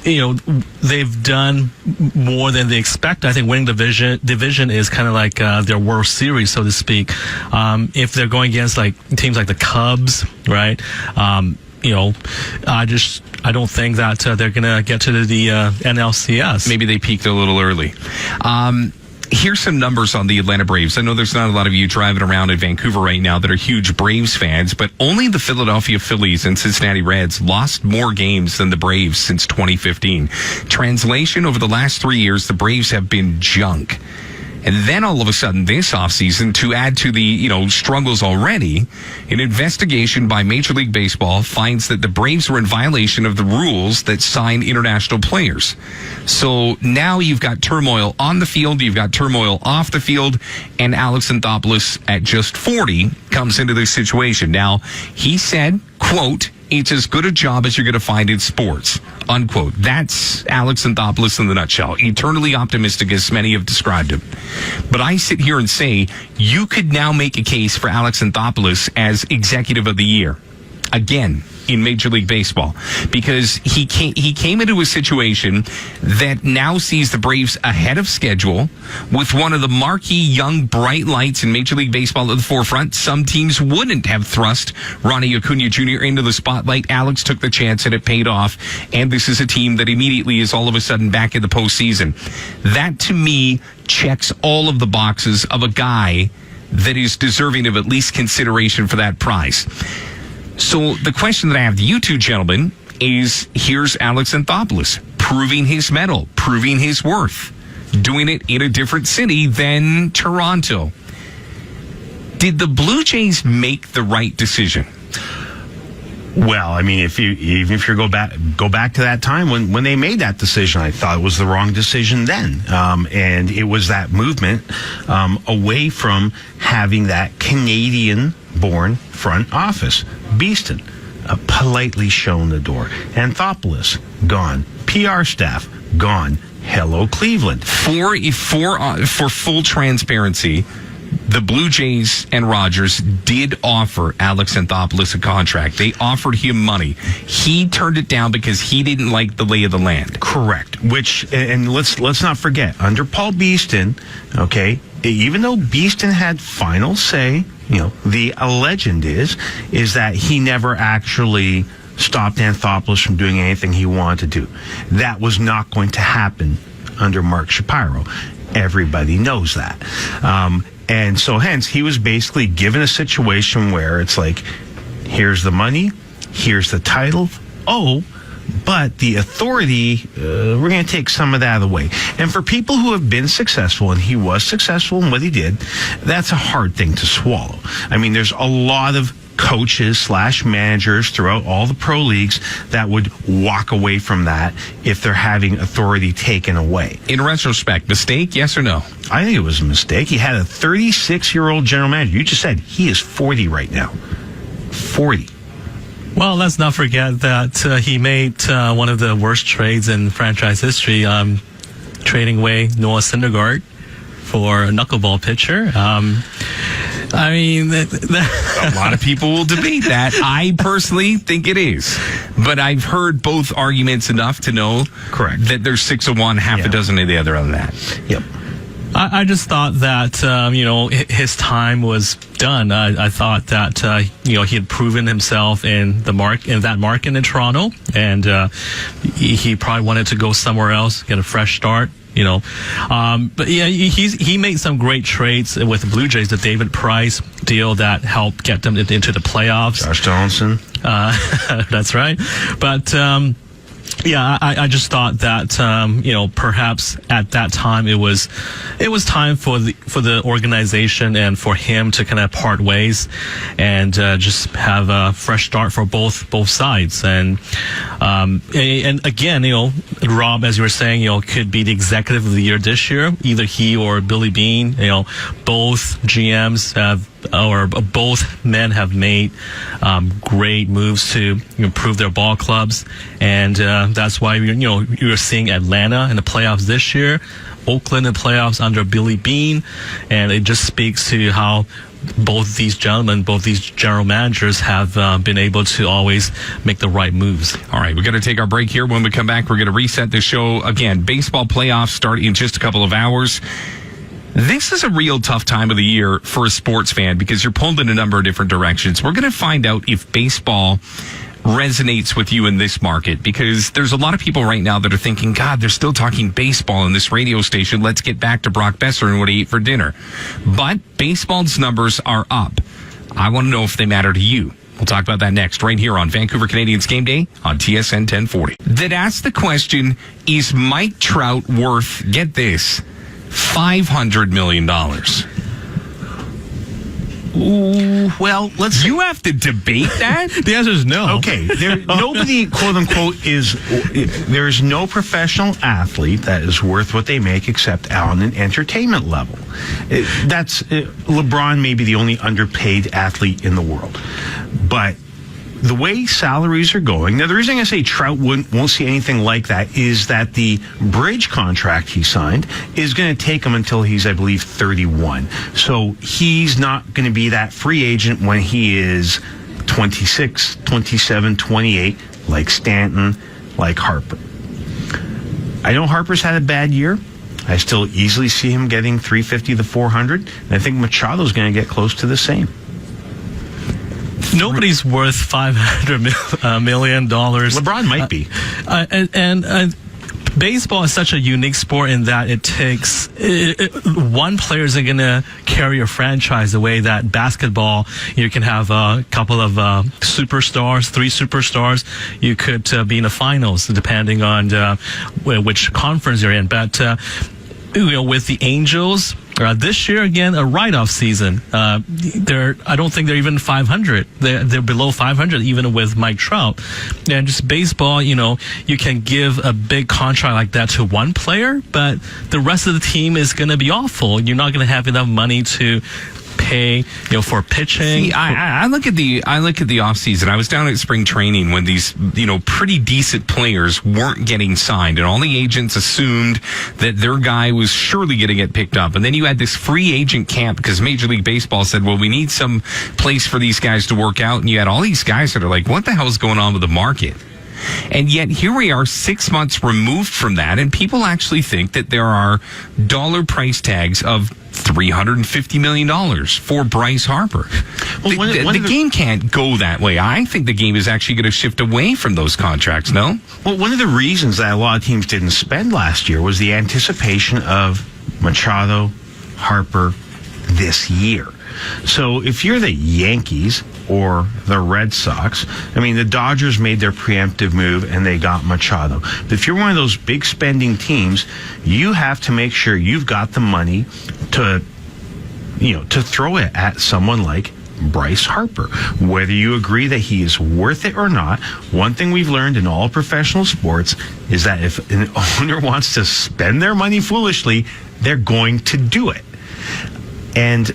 they've done more than they expect. I think winning the division is kind of like their World Series, so to speak. If they're going against like teams like the Cubs, right? I don't think that they're going to get to the NLCS. Maybe they peaked a little early. Here's some numbers on the Atlanta Braves. I know there's not a lot of you driving around in Vancouver right now that are huge Braves fans, but only the Philadelphia Phillies and Cincinnati Reds lost more games than the Braves since 2015. Translation, over the last 3 years, the Braves have been junk. And then all of a sudden this offseason, to add to the, struggles already, an investigation by Major League Baseball finds that the Braves were in violation of the rules that sign international players. So now you've got turmoil on the field, you've got turmoil off the field, and Alex Anthopoulos at just 40 comes into this situation. Now, he said, quote, "It's as good a job as you're going to find in sports," unquote. That's Alex Anthopoulos in the nutshell. Eternally optimistic, as many have described him. But I sit here and say, you could now make a case for Alex Anthopoulos as Executive of the Year. Again, in Major League Baseball, because he came into a situation that now sees the Braves ahead of schedule with one of the marquee young bright lights in Major League Baseball at the forefront. Some teams wouldn't have thrust Ronnie Acuna Jr. into the spotlight. Alex took the chance and it paid off, and this is a team that immediately is all of a sudden back in the postseason. That, to me, checks all of the boxes of a guy that is deserving of at least consideration for that prize. So the question that I have to you two gentlemen is, here's Alex Anthopoulos proving his mettle, proving his worth, doing it in a different city than Toronto. Did the Blue Jays make the right decision? Well, I mean, if you go back to that time when they made that decision, I thought it was the wrong decision then, and it was that movement away from having that Canadian-born front office. Beeston politely shown the door. Anthopoulos gone. PR staff gone. Hello, Cleveland. For full transparency, the Blue Jays and Rogers did offer Alex Anthopoulos a contract. They offered him money. He turned it down because he didn't like the lay of the land. Correct. Which, and let's not forget, under Paul Beeston, okay, even though Beeston had final say, the legend is that he never actually stopped Anthopoulos from doing anything he wanted to do. That was not going to happen under Mark Shapiro. Everybody knows that. And so hence he was basically given a situation where it's like, here's the money, here's the title. Oh, but the authority, we're going to take some of that away. And for people who have been successful, and he was successful in what he did, that's a hard thing to swallow. I mean, there's a lot of coaches / managers throughout all the pro leagues that would walk away from that if they're having authority taken away. In retrospect, mistake, yes or no? I think it was a mistake. He had a 36-year-old general manager. You just said he is 40 right now. 40. Well, let's not forget that he made one of the worst trades in franchise history, trading away Noah Syndergaard for a knuckleball pitcher. I mean, A lot of people will debate that. I personally think it is. But I've heard both arguments enough to know Correct. that there's 6 of one, half a dozen of the other on that. Yep. I just thought that, his time was done. I thought that, he had proven himself in that market in Toronto, and he probably wanted to go somewhere else, get a fresh start. But yeah, he made some great trades with the Blue Jays, the David Price deal that helped get them into the playoffs. Josh Donaldson. That's right. But, yeah, I just thought that perhaps at that time it was time for the organization and for him to kind of part ways and just have a fresh start for both sides. And again, Rob, as you were saying, could be the executive of the year this year, either he or Billy Beane. Both GMs both men have made great moves to improve their ball clubs, and that's why you're seeing Atlanta in the playoffs this year, Oakland in the playoffs under Billy Beane, and it just speaks to how both these general managers have been able to always make the right moves. All right, we're going to take our break here. When we come back, we're going to reset the show again. Baseball playoffs start in just a couple of hours. This is a real tough time of the year for a sports fan because you're pulled in a number of different directions. We're going to find out if baseball resonates with you in this market, because there's a lot of people right now that are thinking, God, they're still talking baseball in this radio station. Let's get back to Brock Besser and what he ate for dinner. But baseball's numbers are up. I want to know if they matter to you. We'll talk about that next, right here on Vancouver Canadians Game Day on TSN 1040. That asks the question, is Mike Trout worth, get this, $500 million? Ooh, well, You have to debate that? The answer is no. Okay, nobody, quote unquote, there is no professional athlete that is worth what they make except on an entertainment level. LeBron may be the only underpaid athlete in the world, but the way salaries are going, now the reason I say Trout won't see anything like that is that the bridge contract he signed is going to take him until he's, I believe, 31. So he's not going to be that free agent when he is 26, 27, 28, like Stanton, like Harper. I know Harper's had a bad year. I still easily see him getting 350 to 400. And I think Machado's going to get close to the same. Nobody's worth $500 million. LeBron might be. And baseball is such a unique sport in that it takes one player isn't going to carry a franchise the way that basketball, you can have a couple of superstars, 3 superstars. You could be in the finals depending on which conference you're in. But with the Angels, this year, again, a write-off season. I don't think they're even 500. They're below 500, even with Mike Trout. And just baseball, you can give a big contract like that to one player, but the rest of the team is going to be awful. You're not going to have enough money to pay, for pitching. See, I look at the offseason. I was down at spring training when these, pretty decent players weren't getting signed, and all the agents assumed that their guy was surely going to get picked up. And then you had this free agent camp because Major League Baseball said, well, we need some place for these guys to work out. And you had all these guys that are like, what the hell is going on with the market? And yet here we are 6 months removed from that, and people actually think that there are dollar price tags of $350 million for Bryce Harper. Well, the game can't go that way. I think the game is actually going to shift away from those contracts, no? Well, one of the reasons that a lot of teams didn't spend last year was the anticipation of Machado, Harper this year. So if you're the Yankees or the Red Sox, the Dodgers made their preemptive move and they got Machado. But if you're one of those big spending teams, you have to make sure you've got the money to throw it at someone like Bryce Harper. Whether you agree that he is worth it or not, one thing we've learned in all professional sports is that if an owner wants to spend their money foolishly, they're going to do it. And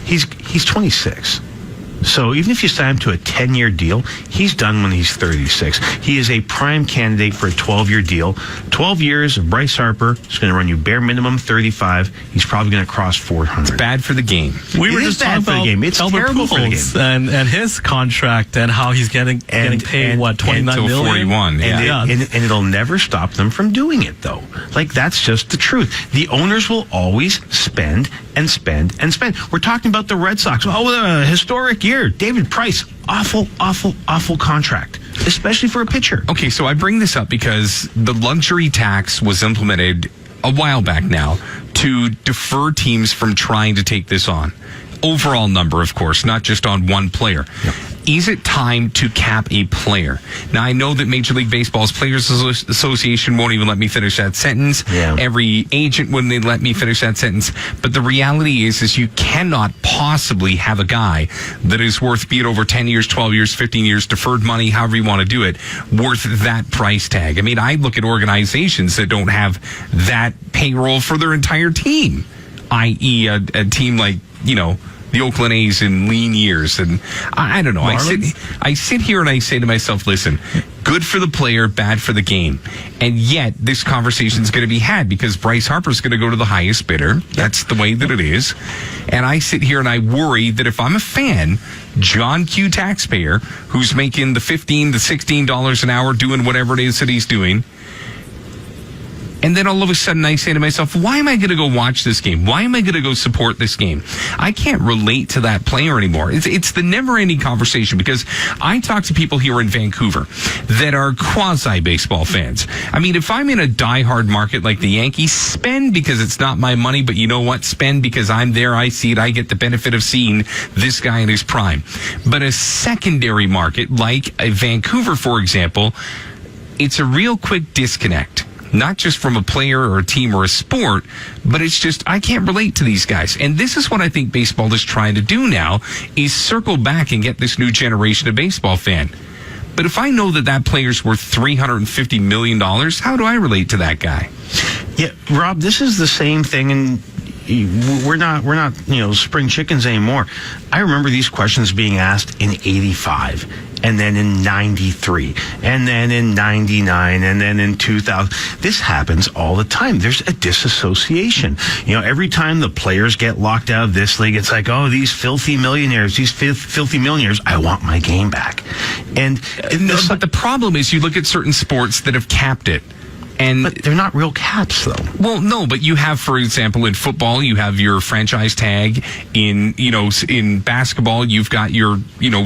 he's 26. So even if you sign him to a 10-year deal, he's done when he's 36. He is a prime candidate for a 12-year deal. 12 years of Bryce Harper is going to run you bare minimum 35. He's probably going to cross 400. Bad for the game. We were It just is bad talking for the about game. It's Albert terrible for the Pujols game. and his contract and how he's getting paid, what, 29 until million? 41, yeah. And it'll never stop them from doing it, though. Like, that's just the truth. The owners will always spend and spend and spend. We're talking about the Red Sox. Oh, a historic year. David Price, awful contract, especially for a pitcher. Okay, so I bring this up because the luxury tax was implemented a while back now to defer teams from trying to take this on. Overall number, of course, not just on one player. Yep. Is it time to cap a player? Now, I know that Major League Baseball's Players Association won't even let me finish that sentence. Yeah. Every agent wouldn't let me finish that sentence. But the reality is you cannot possibly have a guy that is worth, be it over 10 years, 12 years, 15 years, deferred money, however you want to do it, worth that price tag. I mean, I look at organizations that don't have that payroll for their entire team, i.e. a team like, the Oakland A's in lean years. And I don't know. I sit here and I say to myself, listen, good for the player, bad for the game. And yet this conversation is going to be had because Bryce Harper's going to go to the highest bidder. That's the way that it is. And I sit here and I worry that if I'm a fan, John Q. taxpayer, who's making the $15 to $16 an hour doing whatever it is that he's doing, and then all of a sudden I say to myself, why am I going to go watch this game? Why am I going to go support this game? I can't relate to that player anymore. It's the never-ending conversation because I talk to people here in Vancouver that are quasi-baseball fans. I mean, if I'm in a diehard market like the Yankees, spend because it's not my money, but you know what? Spend because I'm there, I see it, I get the benefit of seeing this guy in his prime. But a secondary market like Vancouver, for example, it's a real quick disconnect. Not just from a player or a team or a sport, but it's just, I can't relate to these guys. And this is what I think baseball is trying to do now, is circle back and get this new generation of baseball fan. But if I know that player's worth $350 million, how do I relate to that guy? Yeah, Rob, this is the same thing, and we're not spring chickens anymore. I remember these questions being asked in 85. And then in 93, and then in 99, and then in 2000. This happens all the time. There's a disassociation. Every time the players get locked out of this league, it's like, oh, these filthy millionaires, I want my game back. But the problem is you look at certain sports that have capped it. But they're not real caps, though. Well, no, but you have, for example, in football, you have your franchise tag. In basketball, you've got your,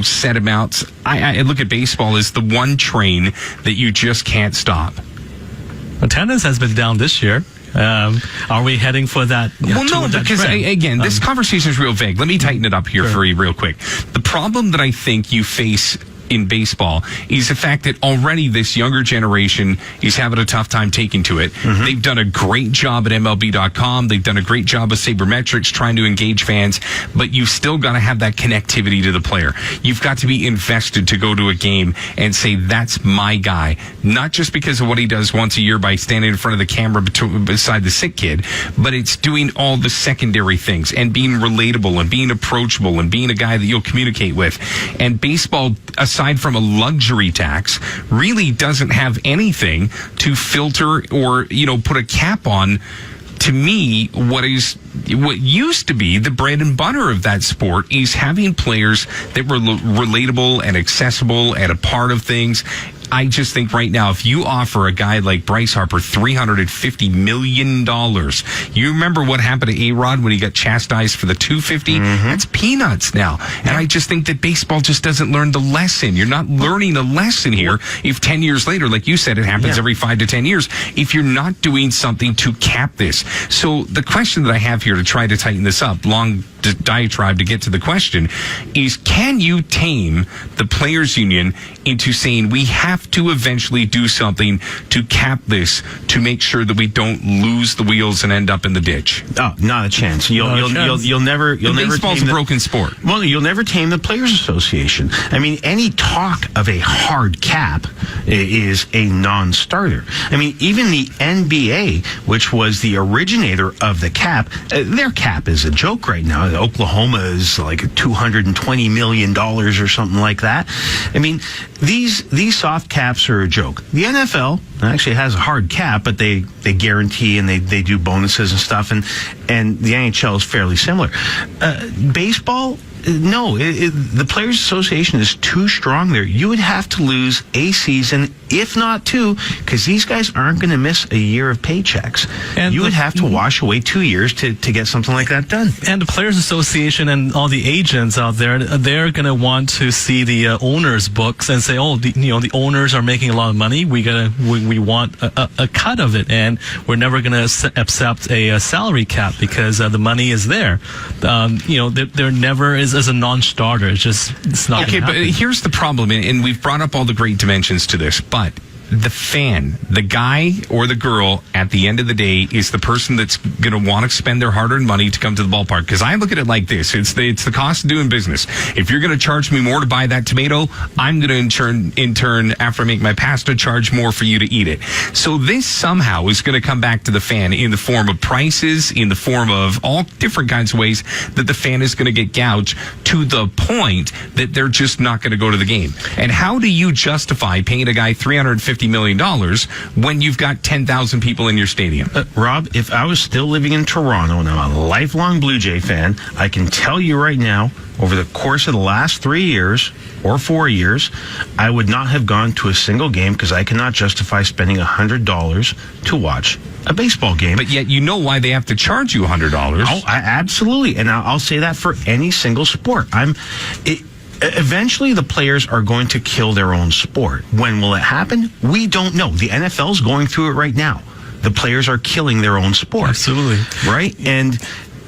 set amounts. I look at baseball as the one train that you just can't stop. Attendance has been down this year. Are we heading for that? Well, no, because again, this conversation is real vague. Let me tighten it up here for you real quick. The problem that I think you face in baseball is the fact that already this younger generation is having a tough time taking to it. Mm-hmm. They've done a great job at MLB.com. They've done a great job of sabermetrics trying to engage fans, but you've still got to have that connectivity to the player. You've got to be invested to go to a game and say, that's my guy. Not just because of what he does once a year by standing in front of the camera beside the sick kid, but it's doing all the secondary things and being relatable and being approachable and being a guy that you'll communicate with. And baseball, aside from a luxury tax, really doesn't have anything to filter or, put a cap on. To me, what used to be the bread and butter of that sport is having players that were relatable and accessible and a part of things. I just think right now, if you offer a guy like Bryce Harper $350 million, you remember what happened to A-Rod when he got chastised for the $250? Mm-hmm. That's peanuts now. And I just think that baseball just doesn't learn the lesson. You're not learning a lesson here if 10 years later, like you said, it happens every 5 to 10 years, if you're not doing something to cap this. So the question that I have here to try to tighten this up, long diatribe to get to the question, is can you tame the players union into saying we have to eventually do something to cap this to make sure that we don't lose the wheels and end up in the ditch? Oh, not a chance. You'll never baseball's a broken sport. Well, you'll never tame the Players Association. I mean, any talk of a hard cap is a non-starter. I mean, even the NBA, which was the originator of the cap, their cap is a joke right now. Oklahoma is like $220 million or something like that. I mean, these soft caps are a joke. The NFL actually has a hard cap, but they guarantee and they do bonuses and stuff, and the NHL is fairly similar. Baseball, no, the Players Association is too strong there. You would have to lose a season, if not two, because these guys aren't going to miss a year of paychecks. And you would have to wash away 2 years to get something like that done. And the Players Association and all the agents out there, they're going to want to see the owners' books and say, the owners are making a lot of money. We want a cut of it, and we're never going to accept a salary cap because the money is there. There never is as a non-starter. It's not. Okay, but here's the problem, and we've brought up all the great dimensions to this, but the fan, the guy or the girl, at the end of the day, is the person that's going to want to spend their hard-earned money to come to the ballpark. Because I look at it like this: it's the cost of doing business. If you're going to charge me more to buy that tomato, I'm going to in turn, after I make my pasta, charge more for you to eat it. So this somehow is going to come back to the fan in the form of prices, in the form of all different kinds of ways that the fan is going to get gouged to the point that they're just not going to go to the game. And how do you justify paying a guy $350 million when you've got 10,000 people in your stadium? Rob, if I was still living in Toronto and I'm a lifelong Blue Jay fan, I can tell you right now, over the course of the last 3 years or 4 years, I would not have gone to a single game because I cannot justify spending $100 to watch a baseball game. But yet you know why they have to charge you $100. Oh, absolutely. And I'll say that for any single sport. Eventually, the players are going to kill their own sport. When will it happen? We don't know. The NFL is going through it right now. The players are killing their own sport. Absolutely. Right? And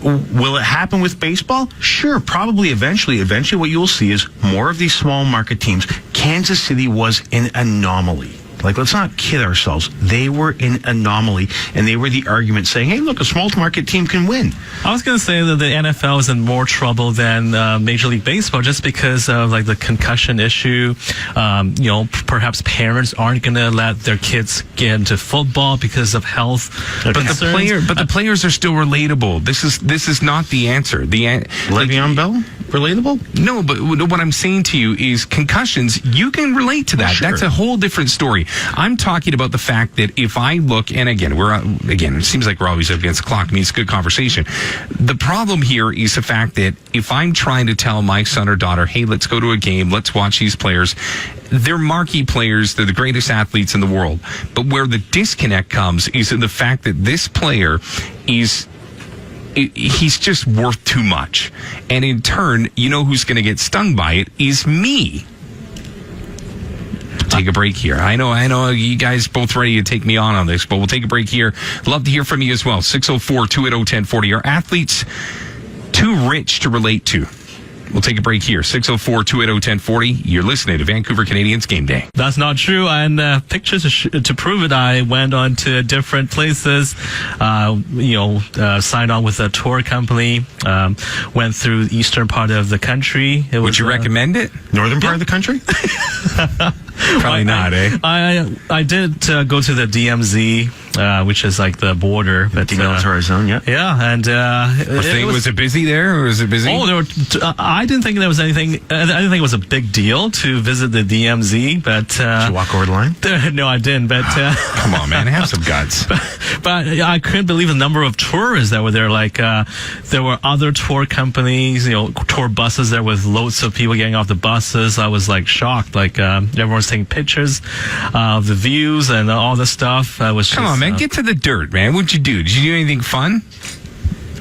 will it happen with baseball? Sure, probably eventually. Eventually, what you'll see is more of these small market teams. Kansas City was an anomaly. Like, let's not kid ourselves. They were an anomaly, and they were the argument saying, hey, look, a small market team can win. I was going to say that the NFL is in more trouble than Major League Baseball just because of the concussion issue. Perhaps parents aren't going to let their kids get into football because of health concerns. The players are still relatable. This is not the answer. Le'Veon Bell? Relatable? No, but what I'm saying to you is concussions, you can relate to that. Well, sure. That's a whole different story. I'm talking about the fact that if I look, and again, it seems like we're always up against the clock. I mean, it's good conversation. The problem here is the fact that if I'm trying to tell my son or daughter, hey, let's go to a game, let's watch these players, they're marquee players, they're the greatest athletes in the world. But where the disconnect comes is in the fact that this player he's just worth too much. And in turn, you know who's going to get stung by it is me. Take a break here. I know you guys both ready to take me on this, but we'll take a break here. Love to hear from you as well. 604-280-1040. Are athletes too rich to relate to? We'll take a break here. 604-280-1040. You're listening to Vancouver Canadians Game Day. That's not true. And pictures to prove it, I went on to different places, signed on with a tour company, went through the eastern part of the country. Would you recommend it? Northern part of the country? Probably not, eh? I did go to the DMZ, which is like the border. But Demilitarized zone, yeah. Yeah, and was it busy there, or was it busy? Oh, I didn't think there was anything. I didn't think it was a big deal to visit the DMZ, but did you walk over the line? No, I didn't. But come on, man, have some guts. But I couldn't believe the number of tourists that were there. Like there were other tour companies, tour buses there with loads of people getting off the buses. I was like shocked. Like everyone was taking pictures of the views and all the stuff. Come on, man, get to the dirt, man. What'd you do? Did you do anything fun?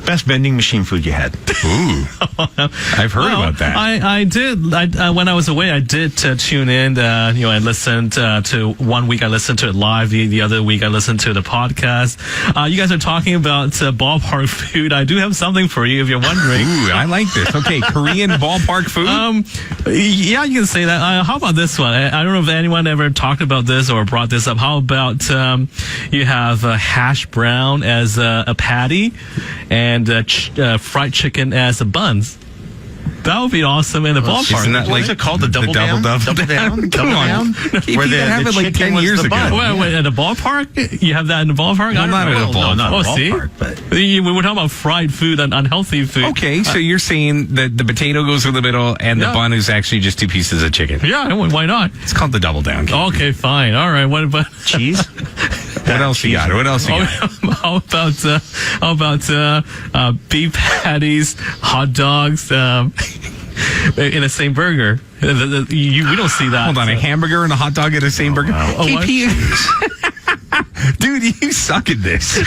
Best vending machine food you had? Ooh, I've heard about that. I did. When I was away, I did tune in. I listened to 1 week. I listened to it live. The other week, I listened to the podcast. You guys are talking about ballpark food. I do have something for you if you're wondering. Ooh, I like this. Okay, Korean ballpark food. Yeah, you can say that. How about this one? I don't know if anyone ever talked about this or brought this up. How about you have hash brown as a patty and fried chicken as a buns? That would be awesome in the ballpark. Isn't that like What's it called? The double double down? double down? Come on. KP, Where that happened like chicken 10 was years the ago. bun. Wait, at the ballpark? You have that in the ballpark? Well, not at a ballpark. not Oh, a see? ballpark, but We were talking about fried food and unhealthy food. Okay, so you're saying that the potato goes in the middle and the Yeah. bun is actually just 2 pieces of chicken. Yeah, why not? It's called the double down. Okay, fine. All right. What about cheese? What else you got? What else you got? how about beef patties, hot dogs in the same burger? We don't see that. Hold on, a hamburger and a hot dog in the same burger? wow. KP, dude, you suck at this.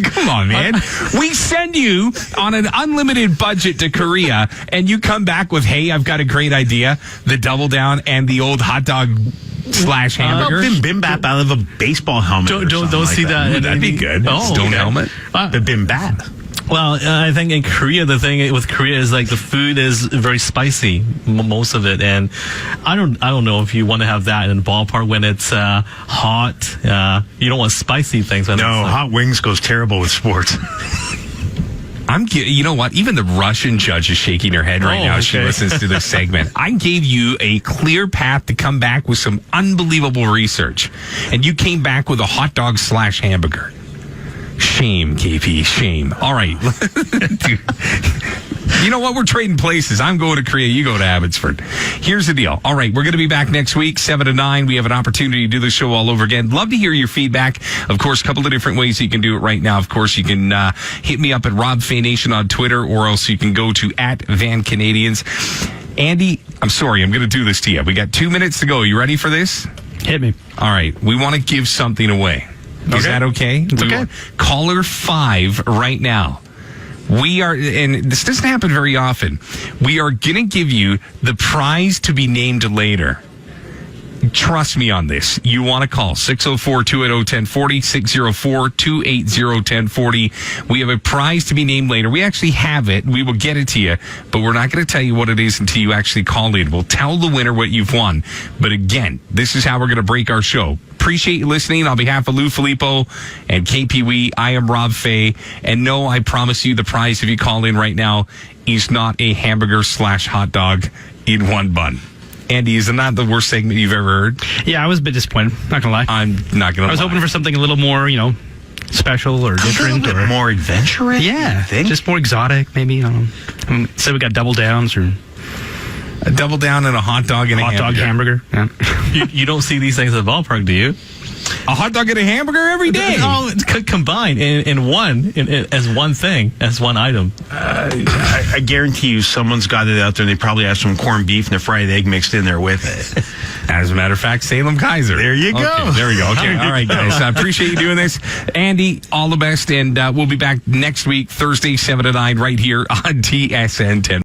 Come on, man. We send you on an unlimited budget to Korea, and you come back with, hey, I've got a great idea. The double down and the old hot dog / hamburger. Bimbap out of a baseball helmet. Don't see that. Ooh, that'd be good. Stone helmet. The bimbap. Well, I think in Korea, the thing with Korea is like the food is very spicy, most of it, and I don't know if you want to have that in the ballpark when it's hot. You don't want spicy things. No, hot wings goes terrible with sports. You know what? Even the Russian judge is shaking her head right now as she listens to this segment. I gave you a clear path to come back with some unbelievable research, and you came back with a hot dog / hamburger. Shame, KP, shame. All right. Dude. You know what? We're trading places. I'm going to Korea. You go to Abbotsford. Here's the deal. All right. We're going to be back next week, 7 to 9. We have an opportunity to do the show all over again. Love to hear your feedback. Of course, a couple of different ways you can do it right now. Of course, you can hit me up at Rob Fay Nation on Twitter, or else you can go to @VanCanadians. Andy, I'm sorry. I'm going to do this to you. We got 2 minutes to go. You ready for this? Hit me. All right. We want to give something away. Is that okay? It's okay. Caller 5 right now. We are, and this doesn't happen very often, we are going to give you the prize to be named later. Trust me on this. You want to call 604-280-1040, 604-280-1040. We have a prize to be named later. We actually have it. We will get it to you, but we're not going to tell you what it is until you actually call in. We'll tell the winner what you've won. But again, this is how we're going to break our show. Appreciate you listening. On behalf of Lou Filippo and KPWE, I am Rob Fay. And no, I promise you the prize, if you call in right now, is not a hamburger / hot dog in one bun. Andy, is it not the worst segment you've ever heard? Yeah, I was a bit disappointed. Not gonna lie. I'm not going to lie. I was hoping for something a little more, special or different, a little bit or more adventurous. yeah, just more exotic, maybe. Say we got double downs or a double down and a hot dog and hot a dog hamburger. hamburger. Yeah. You don't see these things at the ballpark, do you? A hot dog and a hamburger every day. No, it's combined in one, as one thing, as one item. I guarantee you someone's got it out there, and they probably have some corned beef and a fried egg mixed in there with it. As a matter of fact, Salem Kaiser. There you go. Okay, there we go. Okay. All right, guys. I appreciate you doing this. Andy, all the best. And we'll be back next week, Thursday, 7 to 9, right here on TSN 10.